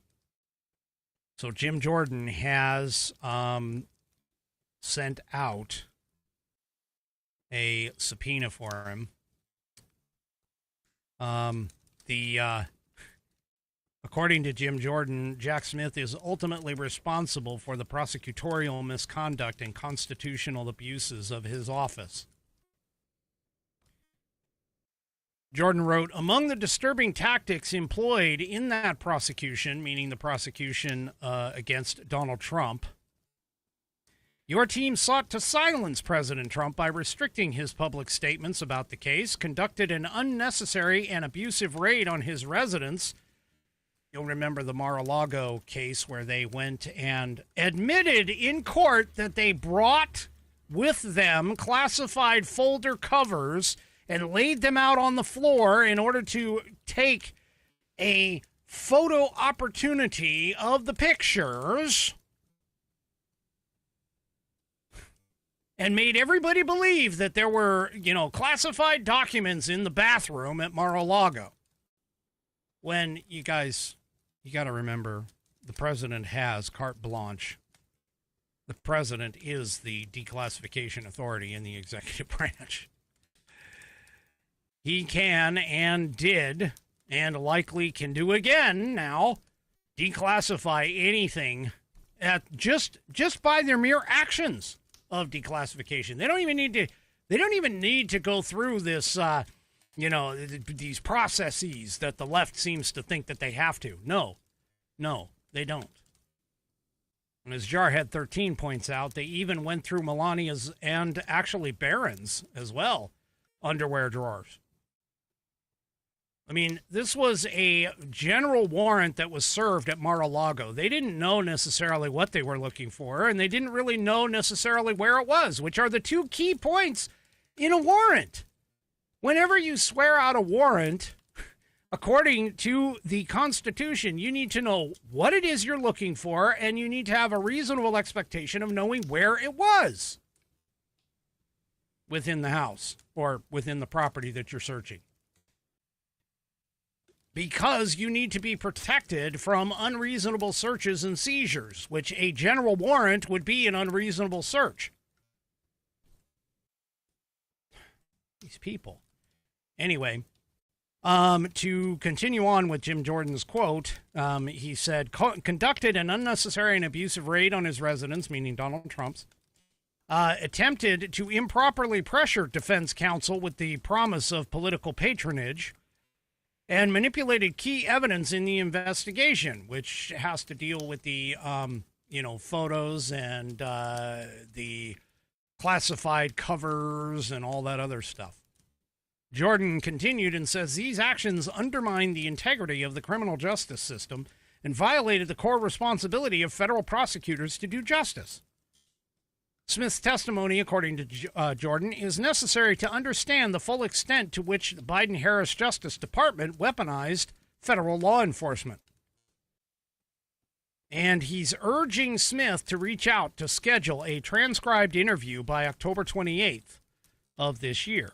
So Jim Jordan has sent out a subpoena for him. According to Jim Jordan, Jack Smith is ultimately responsible for the prosecutorial misconduct and constitutional abuses of his office. Jordan wrote, among the disturbing tactics employed in that prosecution, meaning the prosecution against Donald Trump, your team sought to silence President Trump by restricting his public statements about the case, conducted an unnecessary and abusive raid on his residence. You'll remember the Mar-a-Lago case where they went and admitted in court that they brought with them classified folder covers and laid them out on the floor in order to take a photo opportunity of the pictures, and made everybody believe that there were, classified documents in the bathroom at Mar-a-Lago. When you got to remember, the president has carte blanche. The president is the declassification authority in the executive branch. He can and did and likely can do again now declassify anything at just by their mere actions of declassification. They don't even need to go through this these processes that the left seems to think that they have to. No, they don't. And as Jarhead 13 points out, they even went through Melania's and actually Barron's as well underwear drawers. I mean, this was a general warrant that was served at Mar-a-Lago. They didn't know necessarily what they were looking for, and they didn't really know necessarily where it was, which are the two key points in a warrant. Whenever you swear out a warrant, according to the Constitution, you need to know what it is you're looking for, and you need to have a reasonable expectation of knowing where it was within the house or within the property that you're searching. Because you need to be protected from unreasonable searches and seizures, which a general warrant would be an unreasonable search. These people. Anyway, to continue on with Jim Jordan's quote, he said, conducted an unnecessary and abusive raid on his residence, meaning Donald Trump's, attempted to improperly pressure defense counsel with the promise of political patronage, and manipulated key evidence in the investigation, which has to deal with the, photos and the classified covers and all that other stuff. Jordan continued and says these actions undermine the integrity of the criminal justice system and violated the core responsibility of federal prosecutors to do justice. Smith's testimony, according to Jordan, is necessary to understand the full extent to which the Biden-Harris Justice Department weaponized federal law enforcement. And he's urging Smith to reach out to schedule a transcribed interview by October 28th of this year.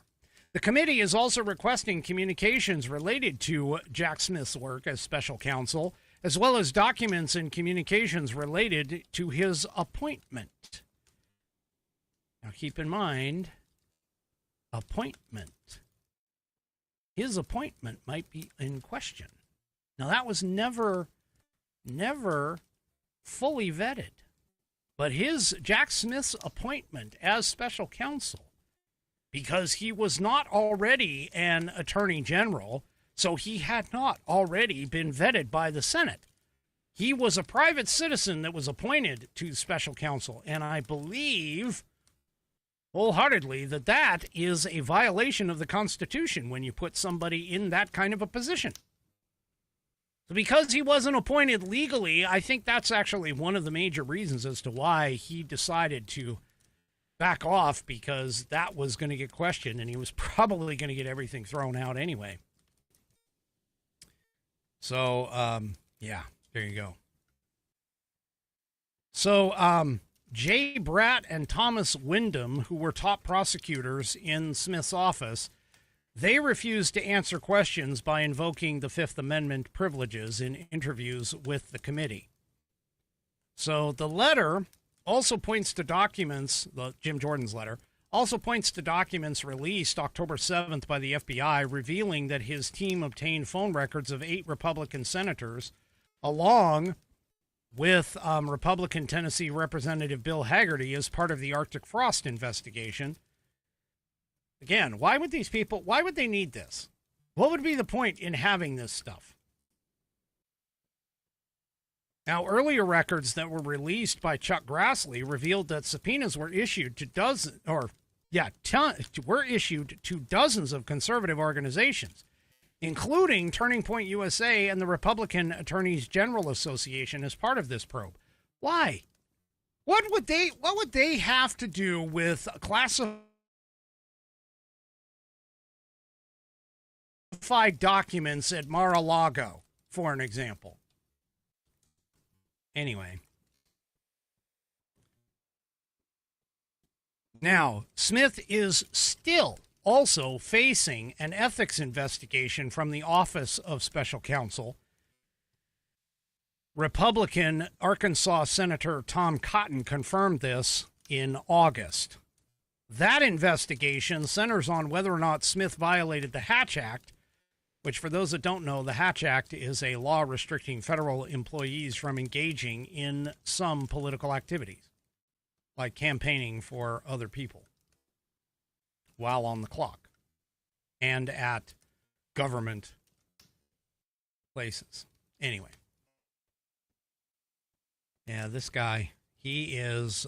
The committee is also requesting communications related to Jack Smith's work as special counsel, as well as documents and communications related to his appointment. Now, keep in mind, appointment. His appointment might be in question. Now, that was never fully vetted. But Jack Smith's appointment as special counsel, because he was not already an attorney general, so he had not already been vetted by the Senate. He was a private citizen that was appointed to special counsel, and I believe wholeheartedly that is a violation of the Constitution when you put somebody in that kind of a position. So because he wasn't appointed legally, I think that's actually one of the major reasons as to why he decided to back off, because that was going to get questioned and he was probably going to get everything thrown out anyway. So, yeah, there you go. So, Jay Bratt and Thomas Wyndham, who were top prosecutors in Smith's office, they refused to answer questions by invoking the Fifth Amendment privileges in interviews with the committee. So the letter also points to documents, Jim Jordan's letter, also points to documents released October 7th by the FBI revealing that his team obtained phone records of 8 Republican senators, along with Republican Tennessee Representative Bill Hagerty as part of the Arctic Frost investigation. Again, why would they need this? What would be the point in having this stuff? Now, earlier records that were released by Chuck Grassley revealed that subpoenas were issued to dozens of conservative organizations, including Turning Point USA and the Republican Attorneys General Association as part of this probe. Why? What would they have to do with classified documents at Mar-a-Lago, for an example? Anyway. Now, Smith is still also facing an ethics investigation from the Office of Special Counsel. Republican Arkansas Senator Tom Cotton confirmed this in August. That investigation centers on whether or not Smith violated the Hatch Act, which, for those that don't know, the Hatch Act is a law restricting federal employees from engaging in some political activities, like campaigning for other people while on the clock and at government places. Anyway. Yeah, this guy, he is,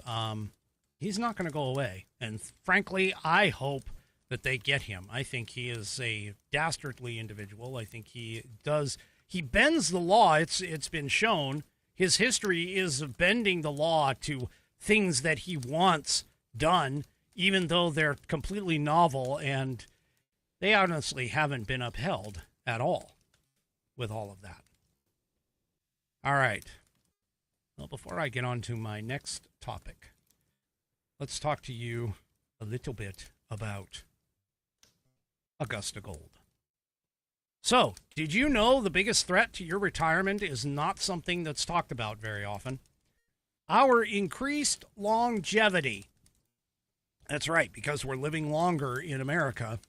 he's not going to go away. And frankly, I hope that they get him. I think he is a dastardly individual. I think he bends the law. It's been shown. His history is of bending the law to things that he wants done, even though they're completely novel, and they honestly haven't been upheld at all with all of that. All right. Well, before I get on to my next topic, let's talk to you a little bit about Augusta Gold. So, did you know the biggest threat to your retirement is not something that's talked about very often? Our increased longevity. That's right, because we're living longer in America.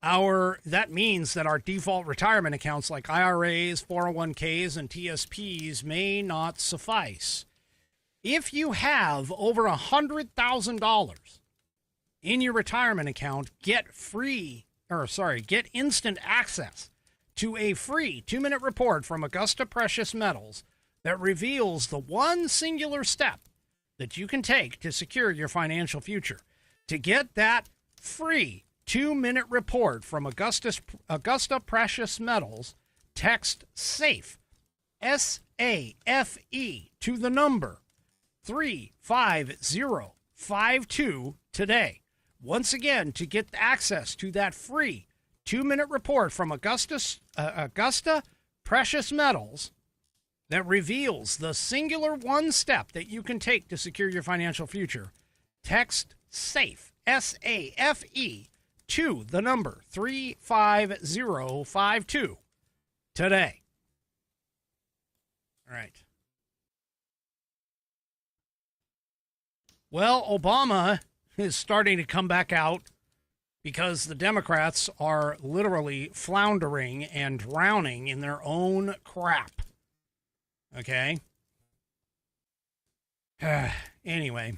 That means that our default retirement accounts like IRAs, 401ks, and TSPs may not suffice. If you have over $100,000 in your retirement account, get instant access to a free 2-minute report from Augusta Precious Metals that reveals the one singular step that you can take to secure your financial future. To get that free 2-minute report from Augusta Precious Metals, text SAFE, SAFE, to the number 35052 today. Once again, to get access to that free 2-minute report from Augusta Precious Metals that reveals the singular one step that you can take to secure your financial future, text SAFE, SAFE, to the number 35052 today. All right. Well, Obama is starting to come back out because the Democrats are literally floundering and drowning in their own crap. Okay? Anyway,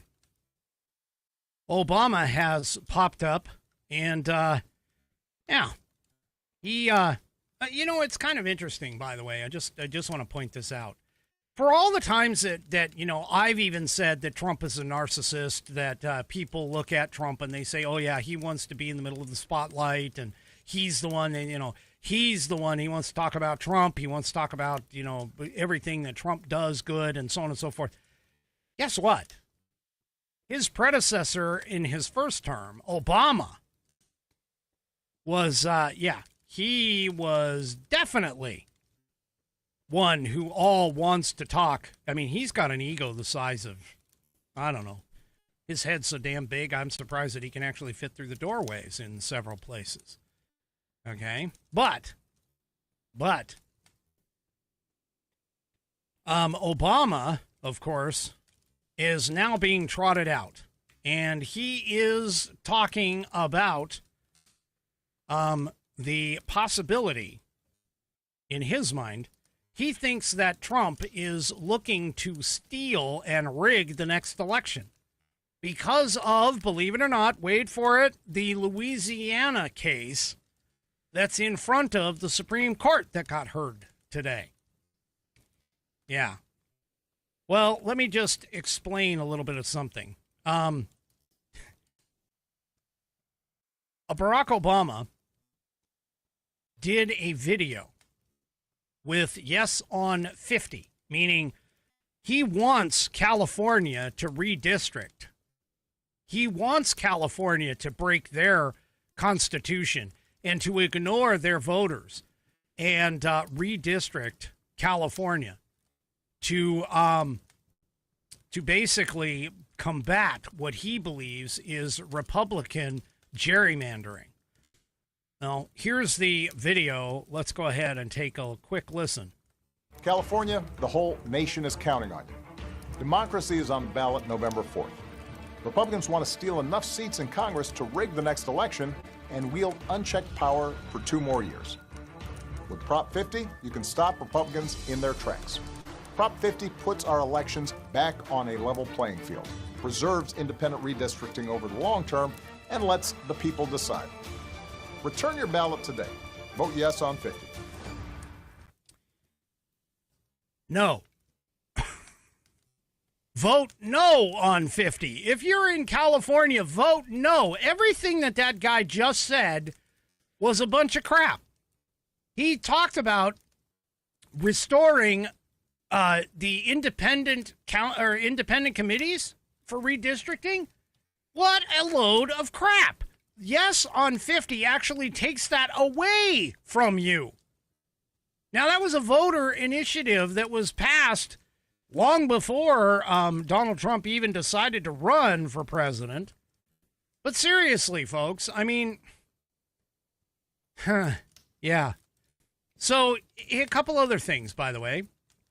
Obama has popped up, and, he, it's kind of interesting, by the way. I just want to point this out. For all the times that I've even said that Trump is a narcissist, that people look at Trump and they say, oh, yeah, he wants to be in the middle of the spotlight, and he's the one, and, he's the one, he wants to talk about Trump, he wants to talk about, everything that Trump does good, and so on and so forth. Guess what? His predecessor in his first term, Obama, was, he was definitely one who all wants to talk. I mean, he's got an ego the size of, I don't know. His head's so damn big, I'm surprised that he can actually fit through the doorways in several places. Okay? But, Obama, of course, is now being trotted out. And he is talking about the possibility, in his mind, he thinks that Trump is looking to steal and rig the next election because of, believe it or not, wait for it, the Louisiana case that's in front of the Supreme Court that got heard today. Yeah. Well, let me just explain a little bit of something. Barack Obama did a video with Yes on 50, meaning he wants California to redistrict. He wants California to break their constitution and to ignore their voters and redistrict California to basically combat what he believes is Republican gerrymandering. Now, here's the video. Let's go ahead and take a quick listen. California, the whole nation is counting on you. Democracy is on the ballot November 4th. Republicans want to steal enough seats in Congress to rig the next election and wield unchecked power for 2 more years. With Prop 50, you can stop Republicans in their tracks. Prop 50 puts our elections back on a level playing field, preserves independent redistricting over the long term, and lets the people decide. Return your ballot today. Vote yes on 50. vote no on 50. If you're in California, vote no. Everything that guy just said was a bunch of crap. He talked about restoring the independent committees for redistricting. What a load of crap. Yes on 50 actually takes that away from you. Now, that was a voter initiative that was passed long before Donald Trump even decided to run for president. But seriously, folks, I mean, yeah. So a couple other things, by the way.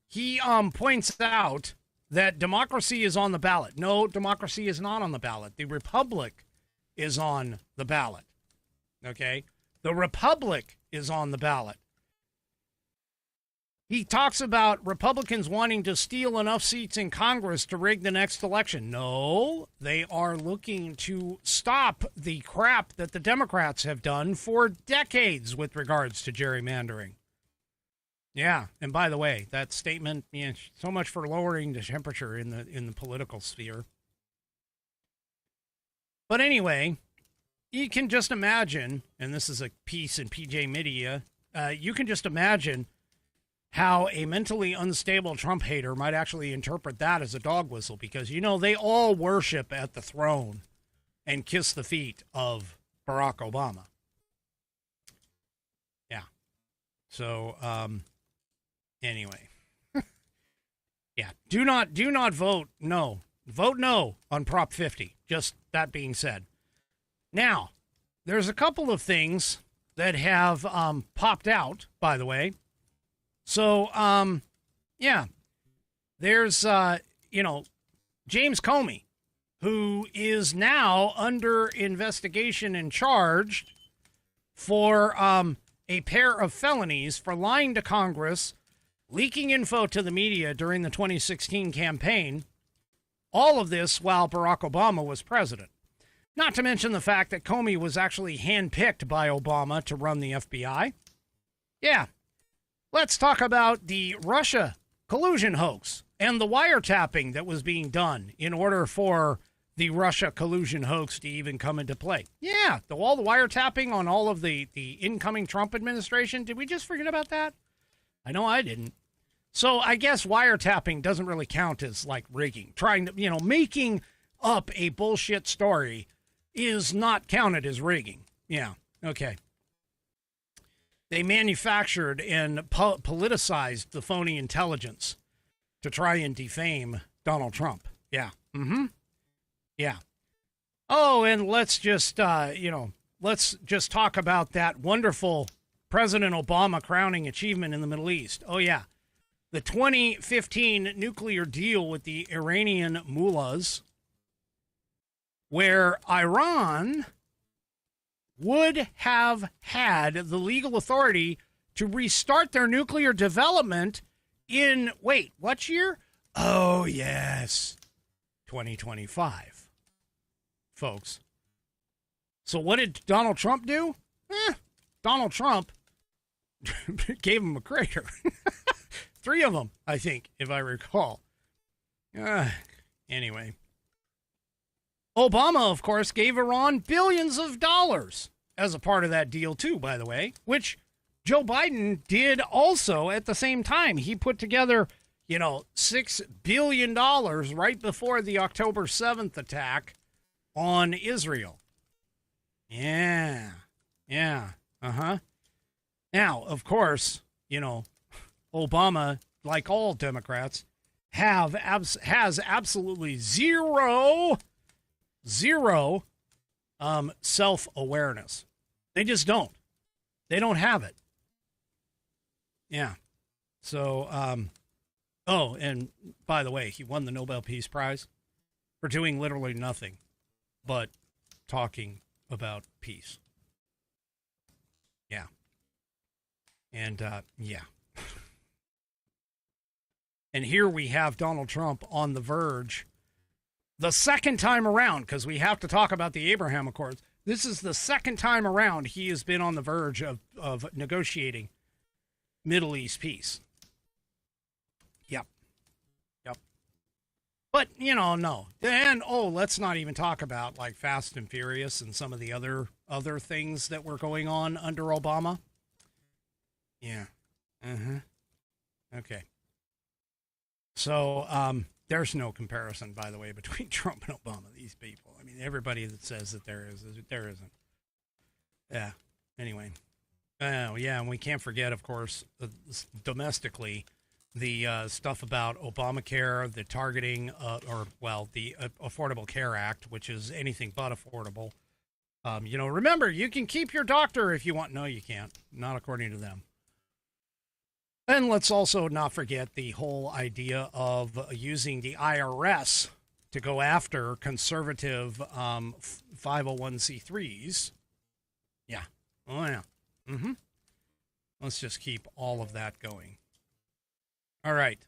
He points out that democracy is on the ballot. No, democracy is not on the ballot. The republic is on the ballot. Okay? The republic is on the ballot. He talks about Republicans wanting to steal enough seats in Congress to rig the next election. No, they are looking to stop the crap that the Democrats have done for decades with regards to gerrymandering. Yeah, and by the way, that statement, so much for lowering the temperature in the political sphere. But anyway, you can just imagine, and this is a piece in PJ Media, you can just imagine how a mentally unstable Trump hater might actually interpret that as a dog whistle, because, they all worship at the throne and kiss the feet of Barack Obama. Yeah. So, anyway. Yeah. Do not vote no. Vote no on Prop 50. Just that being said. Now, there's a couple of things that have popped out, by the way. So, yeah, there's, James Comey, who is now under investigation and charged for a pair of felonies for lying to Congress, leaking info to the media during the 2016 campaign, all of this while Barack Obama was president. Not to mention the fact that Comey was actually handpicked by Obama to run the FBI. Yeah. Let's talk about the Russia collusion hoax and the wiretapping that was being done in order for the Russia collusion hoax to even come into play. Yeah, all the wiretapping on all of the incoming Trump administration. Did we just forget about that? I know I didn't. So I guess wiretapping doesn't really count as like rigging. Trying to, making up a bullshit story is not counted as rigging. Yeah, okay. They manufactured and politicized the phony intelligence to try and defame Donald Trump. Yeah. Mm-hmm. Yeah. Oh, and let's just talk about that wonderful President Obama crowning achievement in the Middle East. Oh, yeah. The 2015 nuclear deal with the Iranian mullahs, where Iran would have had the legal authority to restart their nuclear development in, wait, what year? Oh, yes, 2025, folks. So what did Donald Trump do? Donald Trump gave him a crater. 3 of them, I think, if I recall. Anyway. Obama, of course, gave Iran billions of dollars as a part of that deal, too, by the way, which Joe Biden did also at the same time. He put together, $6 billion right before the October 7th attack on Israel. Yeah. Uh-huh. Now, of course, Obama, like all Democrats, has absolutely zero self-awareness. They just don't. They don't have it. Yeah. So, oh, and by the way, he won the Nobel Peace Prize for doing literally nothing but talking about peace. Yeah. And, yeah. And here we have Donald Trump on the verge the second time around, because we have to talk about the Abraham Accords. This is the second time around he has been on the verge of negotiating Middle East peace. Yep. But, you know, no. And, let's not even talk about, like, Fast and Furious and some of the other things that were going on under Obama. Yeah. Okay. So, there's no comparison, by the way, between Trump and Obama, these people. I mean, everybody that says that there isn't. Yeah. Anyway. Oh, yeah, and we can't forget, of course, domestically, the stuff about Obamacare, the targeting, the Affordable Care Act, which is anything but affordable. Remember, you can keep your doctor if you want. No, you can't. Not according to them. And let's also not forget the whole idea of using the IRS to go after conservative 501c3s. Yeah. Oh, yeah. Let's just keep all of that going. All right.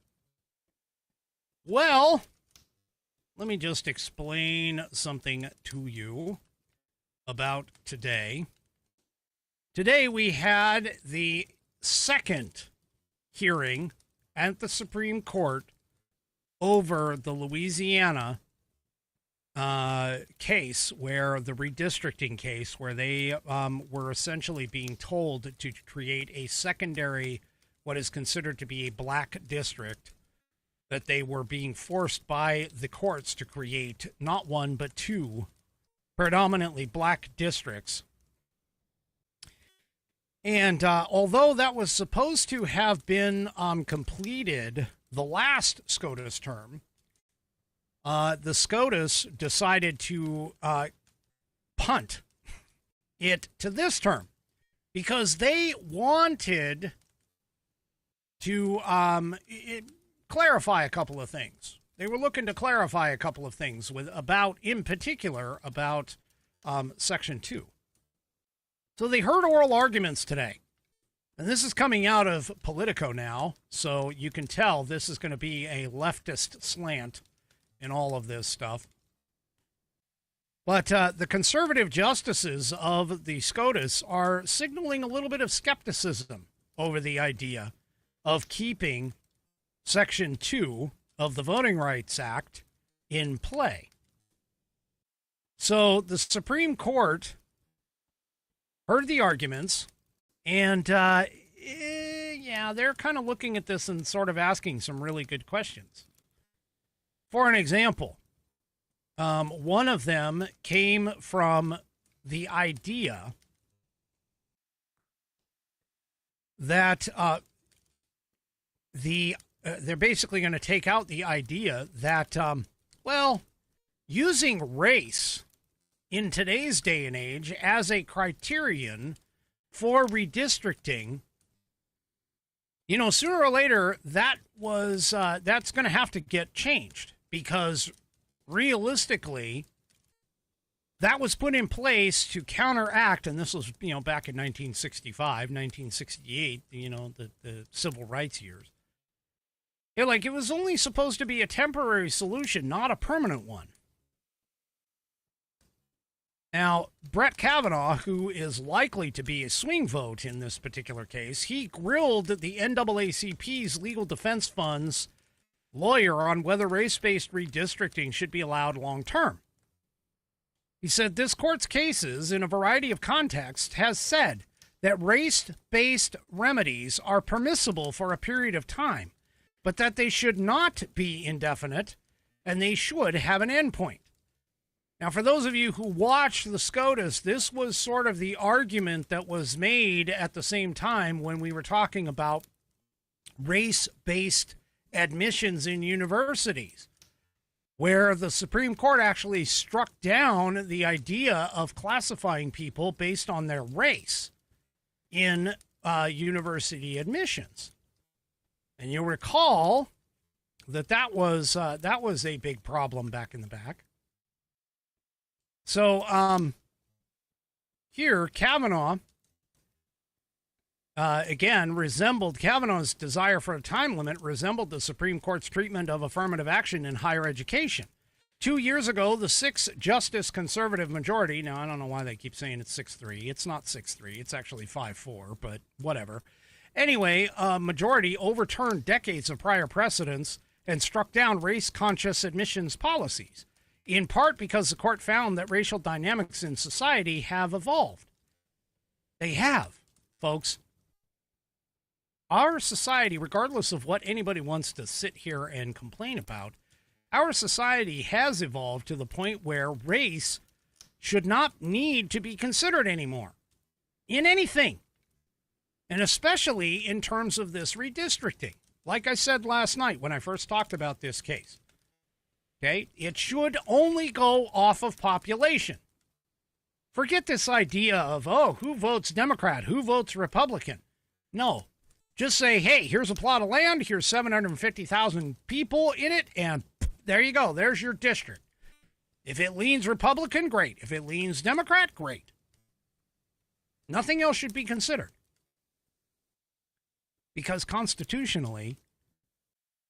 Well, let me just explain something to you about today. Today we had the second hearing at the Supreme Court over the Louisiana case, where the redistricting case, where they were essentially being told to create a secondary, what is considered to be a black district, that they were being forced by the courts to create not one but two predominantly black districts. And although that was supposed to have been completed the last SCOTUS term, the SCOTUS decided to punt it to this term because they wanted to clarify a couple of things. They were looking to clarify a couple of things in particular about Section 2. So they heard oral arguments today. And this is coming out of Politico now, so you can tell this is going to be a leftist slant in all of this stuff. But the conservative justices of the SCOTUS are signaling a little bit of skepticism over the idea of keeping Section 2 of the Voting Rights Act in play. So the Supreme Court heard the arguments, and they're kind of looking at this and sort of asking some really good questions. For an example, one of them came from the idea that they're basically going to take out the idea that, using race in today's day and age as a criterion for redistricting, sooner or later that's going to have to get changed, because realistically that was put in place to counteract, and this was, back in 1965, 1968, the civil rights years. It was only supposed to be a temporary solution, not a permanent one. Now, Brett Kavanaugh, who is likely to be a swing vote in this particular case, he grilled the NAACP's Legal Defense Fund's lawyer on whether race-based redistricting should be allowed long-term. He said this court's cases, in a variety of contexts, has said that race-based remedies are permissible for a period of time, but that they should not be indefinite, and they should have an endpoint. Now, for those of you who watched the SCOTUS, this was sort of the argument that was made at the same time when we were talking about race-based admissions in universities, where the Supreme Court actually struck down the idea of classifying people based on their race in university admissions. And you'll recall that was a big problem back in the back. So here, Kavanaugh, Kavanaugh's desire for a time limit resembled the Supreme Court's treatment of affirmative action in higher education. 2 years ago, the 6-justice conservative majority, now I don't know why they keep saying it's 6-3. It's not 6-3. It's actually 5-4, but whatever. Anyway, majority overturned decades of prior precedents and struck down race-conscious admissions policies, in part because the court found that racial dynamics in society have evolved. They have, folks. Our society, regardless of what anybody wants to sit here and complain about, our society has evolved to the point where race should not need to be considered anymore in anything, and especially in terms of this redistricting. Like I said last night when I first talked about this case, okay, it should only go off of population. Forget this idea of, oh, who votes Democrat, who votes Republican. No, just say, hey, here's a plot of land, here's 750,000 people in it, and there you go, there's your district. If it leans Republican, great. If it leans Democrat, great. Nothing else should be considered. Because constitutionally,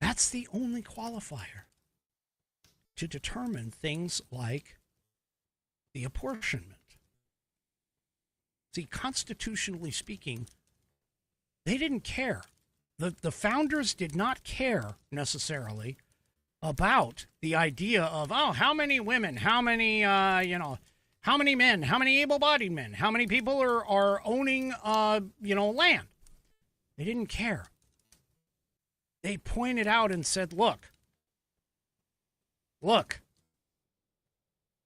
that's the only qualifier to determine things like the apportionment. See, constitutionally speaking, they didn't care. The founders did not care necessarily about the idea of, oh, how many women, how many, how many men, how many able-bodied men, how many people are owning, land. They didn't care. They pointed out and said, look,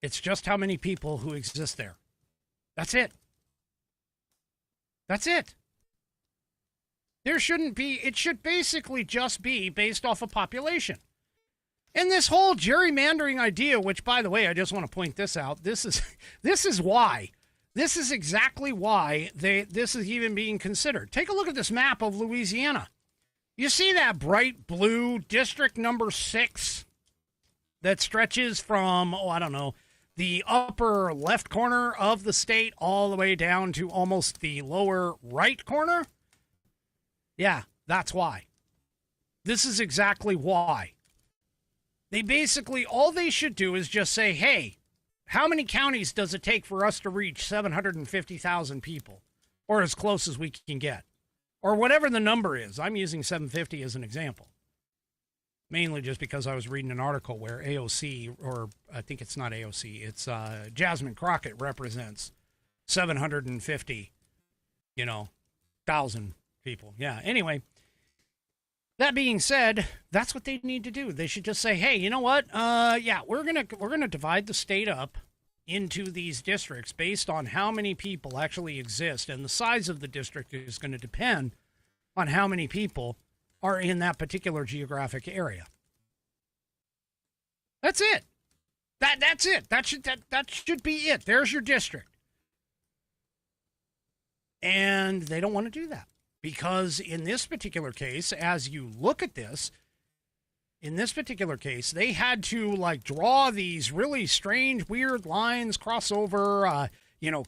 it's just how many people who exist there. That's it. That's it. There shouldn't be, it should basically just be based off of population. And this whole gerrymandering idea, which, by the way, I just want to point this out, this is why. This is exactly why this is even being considered. Take a look at this map of Louisiana. You see that bright blue district number 6 that stretches from, the upper left corner of the state all the way down to almost the lower right corner? Yeah, that's why. This is exactly why. They basically, all they should do is just say, hey, how many counties does it take for us to reach 750,000 people? Or as close as we can get? Or whatever the number is. I'm using 750 as an example. Mainly just because I was reading an article where AOC, or I think it's not AOC, it's Jasmine Crockett represents 750, thousand people. Yeah, anyway. That being said, that's what they need to do. They should just say, hey, you know what? We're gonna divide the state up into these districts based on how many people actually exist, and the size of the district is going to depend on how many people are in that particular geographic area. That's it. That's it. That should be it. There's your district. And they don't want to do that. Because in this particular case, as you look at this, in this particular case, they had to draw these really strange, weird lines, cross over,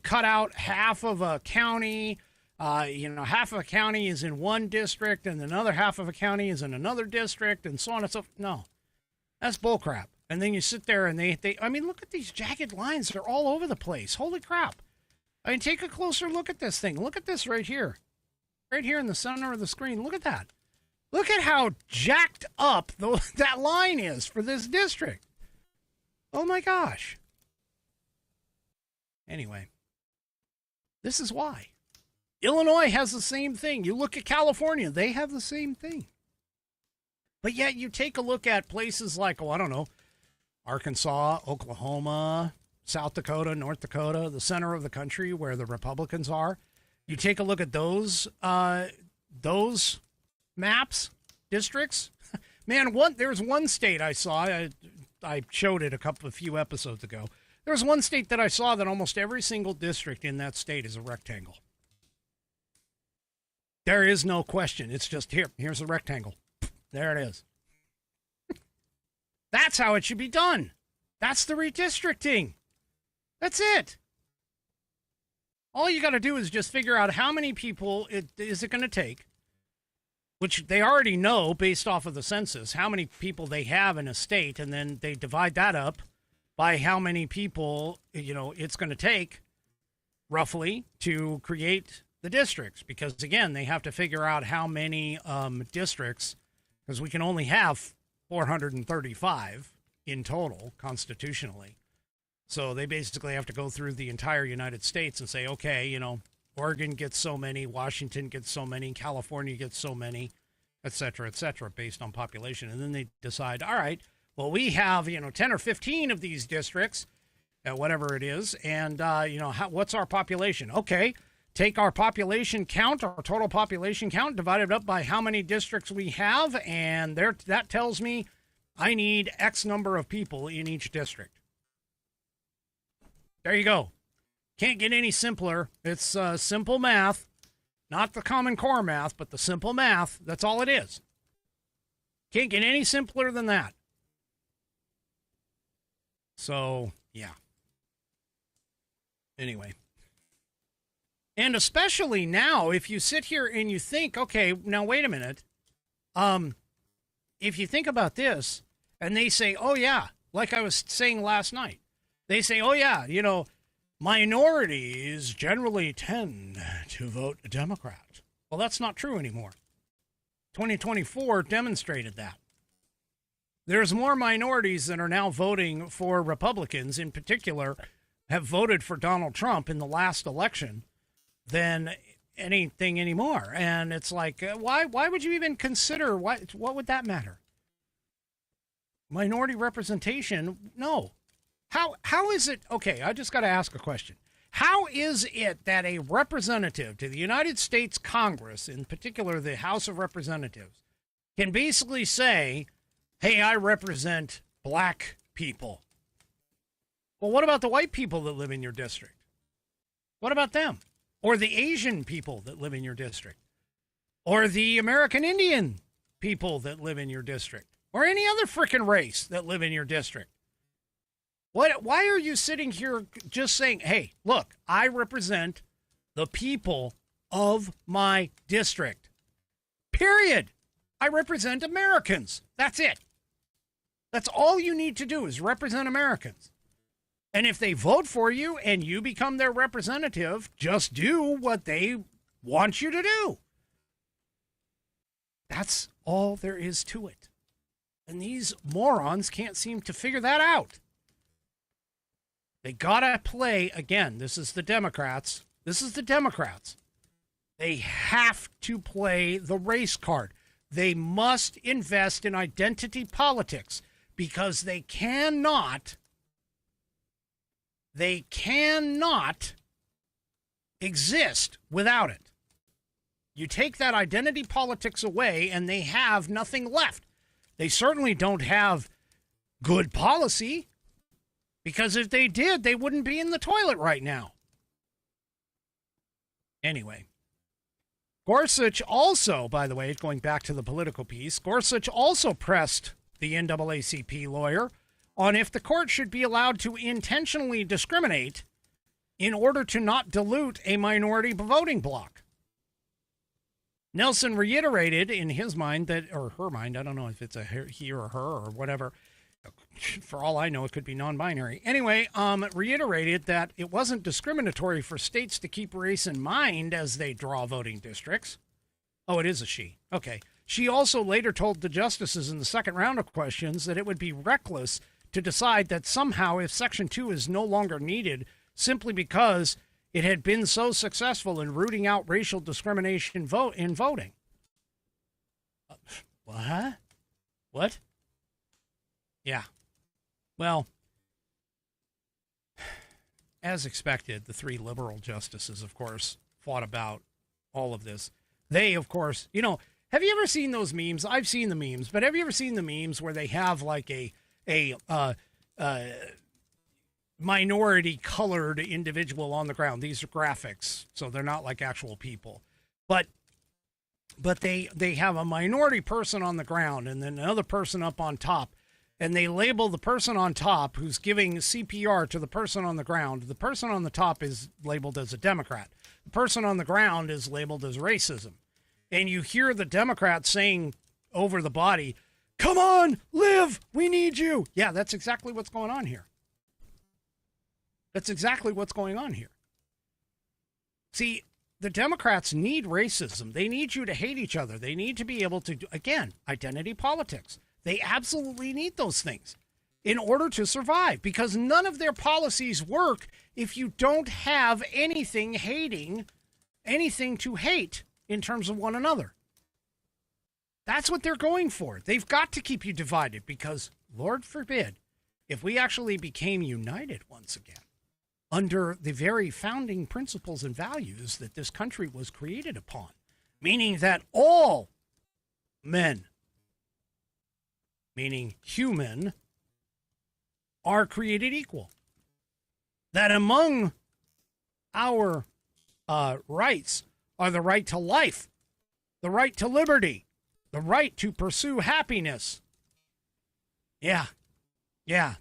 cut out half of a county. Half of a county is in one district and another half of a county is in another district and so on and so forth. No, that's bullcrap. And then you sit there and they look at these jagged lines. They're all over the place. Holy crap. Take a closer look at this thing. Look at this right here. Right here in the center of the screen. Look at that. Look at how jacked up that line is for this district. Oh my gosh. Anyway, this is why. Illinois has the same thing. You look at California, they have the same thing. But yet you take a look at places like, Arkansas, Oklahoma, South Dakota, North Dakota, the center of the country where the Republicans are. You take a look at those maps, districts. Man, there's one state I saw. I showed it a few episodes ago. There was one state that I saw that almost every single district in that state is a rectangle. There is no question. It's just here's a rectangle. There it is. That's how it should be done. That's the redistricting. That's it. All you got to do is just figure out how many people is it going to take, which they already know based off of the census, how many people they have in a state, and then they divide that up by how many people, it's going to take roughly to create the districts. Because, again, they have to figure out how many districts, because we can only have 435 in total constitutionally. So they basically have to go through the entire United States and say, okay, you know, Oregon gets so many, Washington gets so many, California gets so many, et cetera, based on population. And then they decide, all right, well, we have, you know, 10 or 15 of these districts, whatever it is, and, you know, what's our population? Okay, take our population count, our total population count, divide it up by how many districts we have, and that tells me I need X number of people in each district. There you go. Can't get any simpler. It's simple math, not the Common Core math, but the simple math. That's all it is. Can't get any simpler than that. So, yeah. Anyway. And especially now, if you sit here and you think, okay, now wait a minute. If you think about this, and they say, oh, yeah, like I was saying last night, they say, oh, yeah, you know, minorities generally tend to vote Democrat. Well, that's not true anymore. 2024 demonstrated that. There's more minorities that are now voting for Republicans, in particular, have voted for Donald Trump in the last election than anything anymore. And it's like, why would you even consider, what would that matter? Minority representation? No. How is it, okay, I just got to ask a question. How is it that a representative to the United States Congress, in particular the House of Representatives, can basically say, hey, I represent black people? Well, what about the white people that live in your district? What about them? Or the Asian people that live in your district? Or the American Indian people that live in your district? Or any other frickin' race that live in your district? Why are you sitting here just saying, hey, look, I represent the people of my district. Period. I represent Americans. That's it. That's all you need to do is represent Americans. And if they vote for you and you become their representative, just do what they want you to do. That's all there is to it. And these morons can't seem to figure that out. They gotta play, again, this is the Democrats. They have to play the race card. They must invest in identity politics because they cannot exist without it. You take that identity politics away and they have nothing left. They certainly don't have good policy. Because if they did, they wouldn't be in the toilet right now. Anyway, Gorsuch also, by the way, going back to the political piece, Gorsuch also pressed the NAACP lawyer on if the court should be allowed to intentionally discriminate in order to not dilute a minority voting bloc. Nelson reiterated in his mind that, or her mind, I don't know if it's a he or her or whatever, for all I know, it could be non-binary. Anyway, reiterated that it wasn't discriminatory for states to keep race in mind as they draw voting districts. Oh, it is a she. Okay. She also later told the justices in the second round of questions that it would be reckless to decide that somehow if Section 2 is no longer needed simply because it had been so successful in rooting out racial discrimination in voting. What? Yeah. Well, as expected, the three liberal justices, of course, fought about all of this. They, of course, you know, have you ever seen those memes? I've seen the memes, but have you ever seen the memes where they have like a minority colored individual on the ground? These are graphics, so they're not like actual people. But they have a minority person on the ground and then another person up on top. And they label the person on top who's giving CPR to the person on the ground. The person on the top is labeled as a Democrat. The person on the ground is labeled as racism. And you hear the Democrat saying over the body, come on, live, we need you. Yeah, that's exactly what's going on here. See, the Democrats need racism. They need you to hate each other. They need to be able to, again, identity politics. They absolutely need those things in order to survive, because none of their policies work if you don't have anything to hate in terms of one another. That's what they're going for. They've got to keep you divided because, Lord forbid, if we actually became united once again under the very founding principles and values that this country was created upon, meaning that all men, meaning human, are created equal. That among our rights are the right to life, the right to liberty, the right to pursue happiness. Yeah,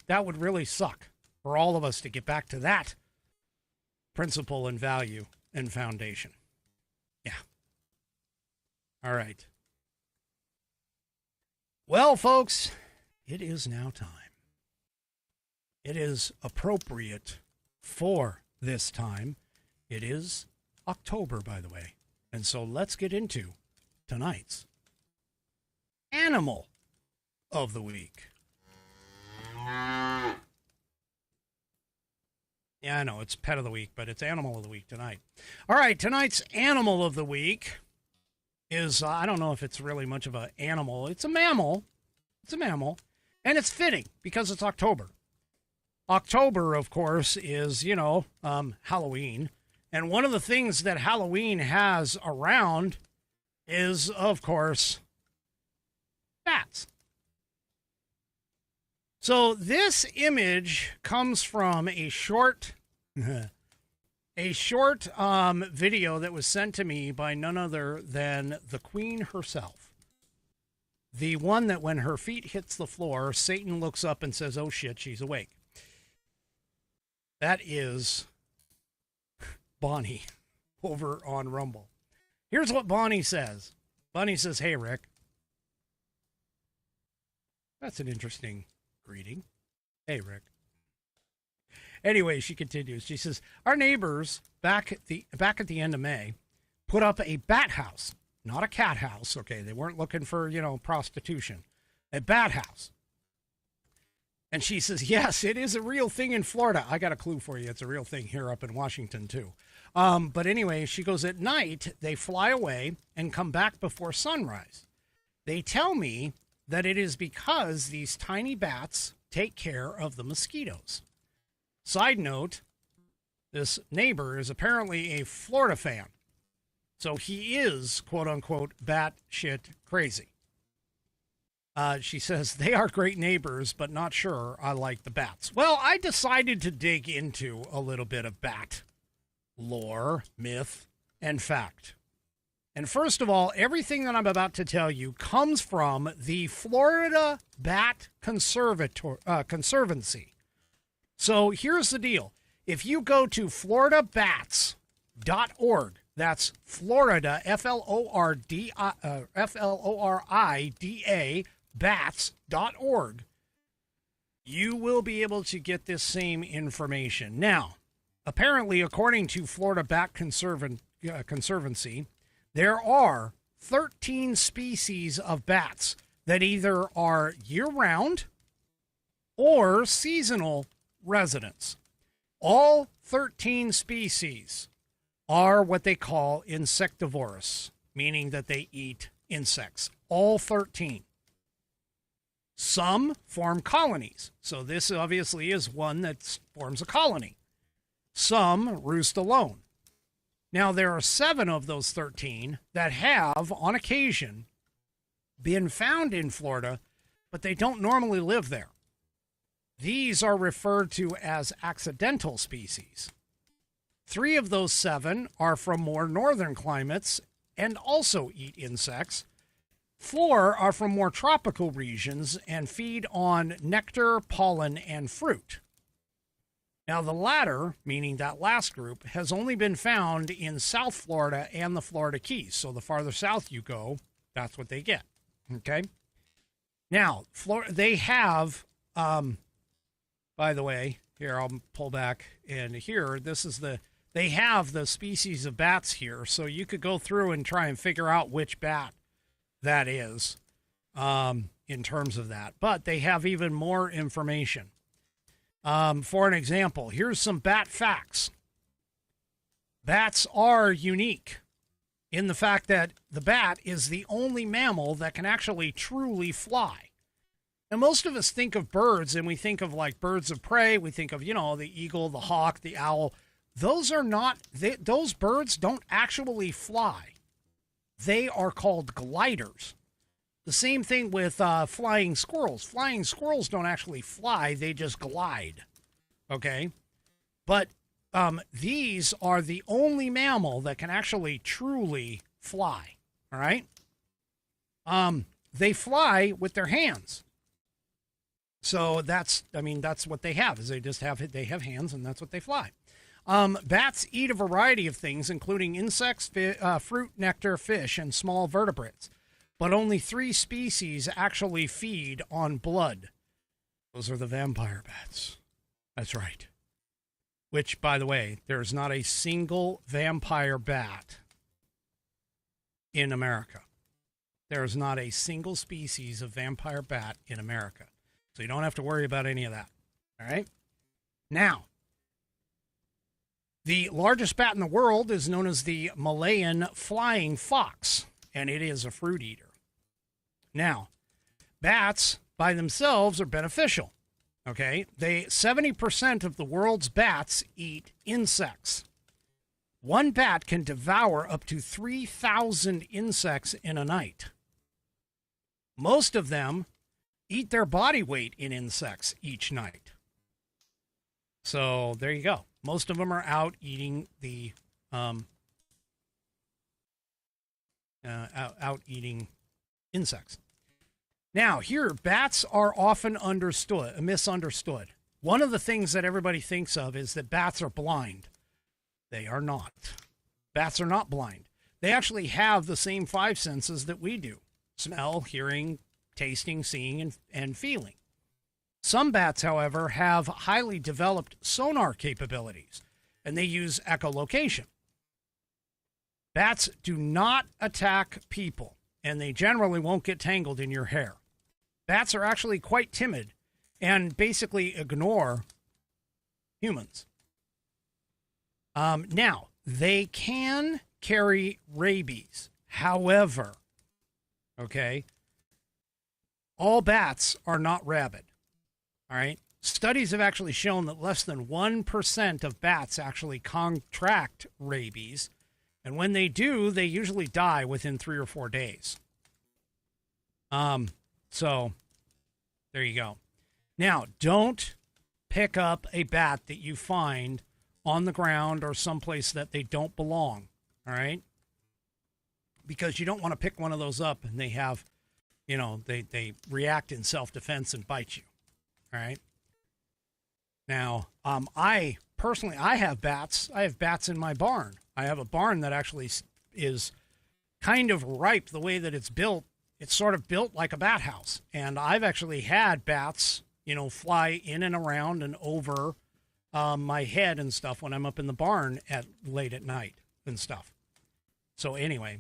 that would really suck for all of us to get back to that principle and value and foundation. Yeah. All right. Well, folks, it is now time. It is appropriate for this time. It is October, by the way. And so let's get into tonight's Animal of the Week. Yeah, I know, it's Pet of the Week, but it's Animal of the Week tonight. All right, tonight's Animal of the Week is, I don't know if it's really much of an animal. It's a mammal. It's a mammal. And it's fitting because it's October. October, of course, is, Halloween. And one of the things that Halloween has around is, of course, bats. So this image comes from a short video that was sent to me by none other than the Queen herself. The one that when her feet hits the floor, Satan looks up and says, "Oh shit, she's awake." That is Bonnie over on Rumble. Here's what Bonnie says. Bonnie says, "Hey, Rick." That's an interesting greeting. Hey, Rick. Anyway, she continues. She says, "Our neighbors back at the end of May put up a bat house, not a cat house. Okay, they weren't looking for, prostitution. A bat house." And she says, "Yes, it is a real thing in Florida." I got a clue for you. It's a real thing here up in Washington, too. But anyway, she goes, "At night, they fly away and come back before sunrise. They tell me that it is because these tiny bats take care of the mosquitoes." Side note, this neighbor is apparently a Florida fan. So he is, quote unquote, bat shit crazy. She says, "They are great neighbors, but not sure I like the bats." Well, I decided to dig into a little bit of bat lore, myth, and fact. And first of all, everything that I'm about to tell you comes from the Florida Bat Conservancy. So here's the deal. If you go to floridabats.org, that's Florida, Florida, bats.org, you will be able to get this same information. Now, apparently, according to Florida Bat Conservancy, there are 13 species of bats that either are year-round or seasonal residents. All 13 species are what they call insectivorous, meaning that they eat insects. All 13. Some form colonies. So this obviously is one that forms a colony. Some roost alone. Now, there are 7 of those 13 that have, on occasion, been found in Florida, but they don't normally live there. These are referred to as accidental species. 3 of those 7 are from more northern climates and also eat insects. 4 are from more tropical regions and feed on nectar, pollen, and fruit. Now, the latter, meaning that last group, has only been found in South Florida and the Florida Keys. So the farther south you go, that's what they get. Okay? Now, they have, by the way, here, I'll pull back, and here, they have the species of bats here. So you could go through and try and figure out which bat that is. in terms of that, but they have even more information. For an example, here's some bat facts. Bats are unique in the fact that the bat is the only mammal that can actually truly fly. And most of us think of birds and we think of like birds of prey. We think of, the eagle, the hawk, the owl. Those are not, those birds don't actually fly. They are called gliders. The same thing with flying squirrels. Flying squirrels don't actually fly, they just glide. Okay? But these are the only mammal that can actually truly fly. All right? They fly with their hands. So that's what they have, is they have hands, and that's what they fly. Bats eat a variety of things, including insects, fruit, nectar, fish, and small vertebrates. But only 3 species actually feed on blood. Those are the vampire bats. That's right. Which, by the way, there's not a single vampire bat in America. There is not a single species of vampire bat in America. So you don't have to worry about any of that. All right? Now, the largest bat in the world is known as the Malayan flying fox, and it is a fruit eater. Now, bats by themselves are beneficial. Okay? 70% of the world's bats eat insects. One bat can devour up to 3,000 insects in a night. Most of them eat their body weight in insects each night. So there you go. Most of them are out eating the out eating insects. Now, here, bats are often misunderstood. One of the things that everybody thinks of is that bats are blind. They are not. Bats are not blind. They actually have the same 5 senses that we do: smell, hearing, tasting, seeing, and feeling. Some bats, however, have highly developed sonar capabilities, and they use echolocation. Bats do not attack people, and they generally won't get tangled in your hair. Bats are actually quite timid and basically ignore humans. Now, they can carry rabies. However, okay, all bats are not rabid. All right? Studies have actually shown that less than 1% of bats actually contract rabies. And when they do, they usually die within 3 or 4 days. So there you go. Now, don't pick up a bat that you find on the ground or someplace that they don't belong. All right? Because you don't want to pick one of those up and they have, they react in self-defense and bite you. All right? Now, I have bats. I have bats in my barn. I have a barn that actually is kind of ripe the way that it's built. It's sort of built like a bat house. And I've actually had bats, fly in and around and over my head and stuff when I'm up in the barn late at night and stuff. So anyway,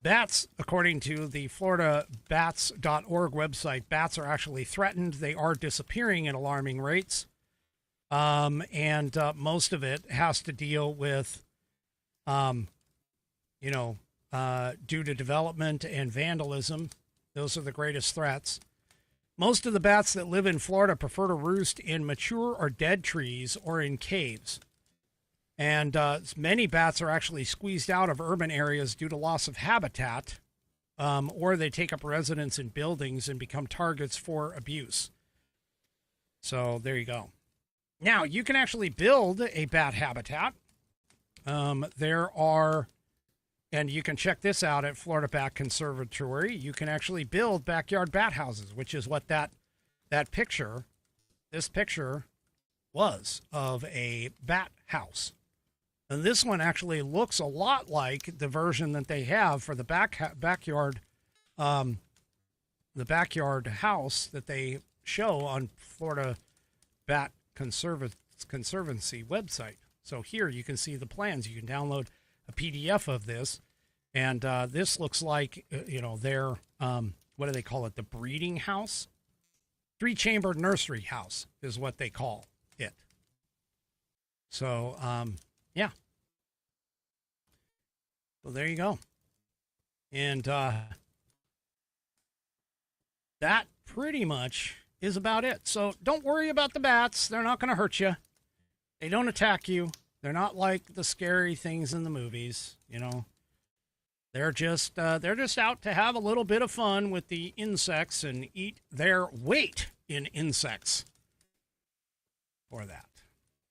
bats, according to the FloridaBats.org website, bats are actually threatened. They are disappearing at alarming rates. And most of it has to deal with, due to development and vandalism. Those are the greatest threats. Most of the bats that live in Florida prefer to roost in mature or dead trees or in caves. And many bats are actually squeezed out of urban areas due to loss of habitat, or they take up residence in buildings and become targets for abuse. So there you go. Now, you can actually build a bat habitat. And you can check this out at Florida Bat Conservatory. You can actually build backyard bat houses, which is what this picture was of a bat house. And this one actually looks a lot like the version that they have for the backyard house that they show on Florida Bat Conservancy website. So here you can see the plans. You can download a PDF of this, And this looks like, their, what do they call it? The breeding house? 3-chambered nursery house is what they call it. So, yeah. So there you go. And that pretty much is about it. So don't worry about the bats. They're not going to hurt you. They don't attack you. They're not like the scary things in the movies, They're just out to have a little bit of fun with the insects and eat their weight in insects for that.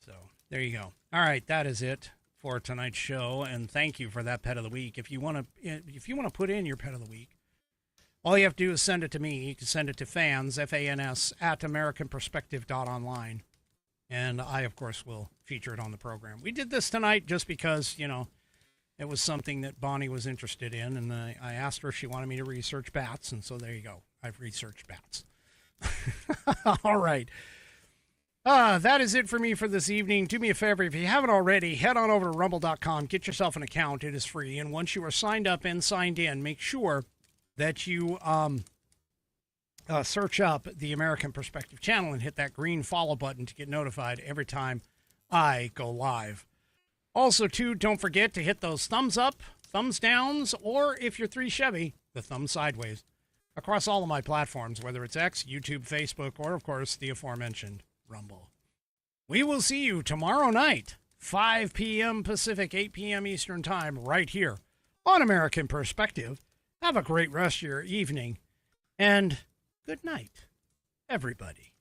So there you go. All right, that is it for tonight's show, and thank you for that pet of the week. If you want to put in your pet of the week, all you have to do is send it to me. You can send it to fans, FANS, at AmericanPerspective.online. And I, of course, will feature it on the program. We did this tonight just because, it was something that Bonnie was interested in. And I asked her if she wanted me to research bats. And so there you go. I've researched bats. All right. That is it for me for this evening. Do me a favor. If you haven't already, head on over to rumble.com. Get yourself an account. It is free. And once you are signed up and signed in, make sure that you search up the American Perspective channel and hit that green follow button to get notified every time I go live. Also, too, don't forget to hit those thumbs up, thumbs downs, or if you're 3 Chevy, the thumb sideways across all of my platforms, whether it's X, YouTube, Facebook, or, of course, the aforementioned Rumble. We will see you tomorrow night, 5 p.m. Pacific, 8 p.m. Eastern Time, right here on American Perspective. Have a great rest of your evening, and good night, everybody.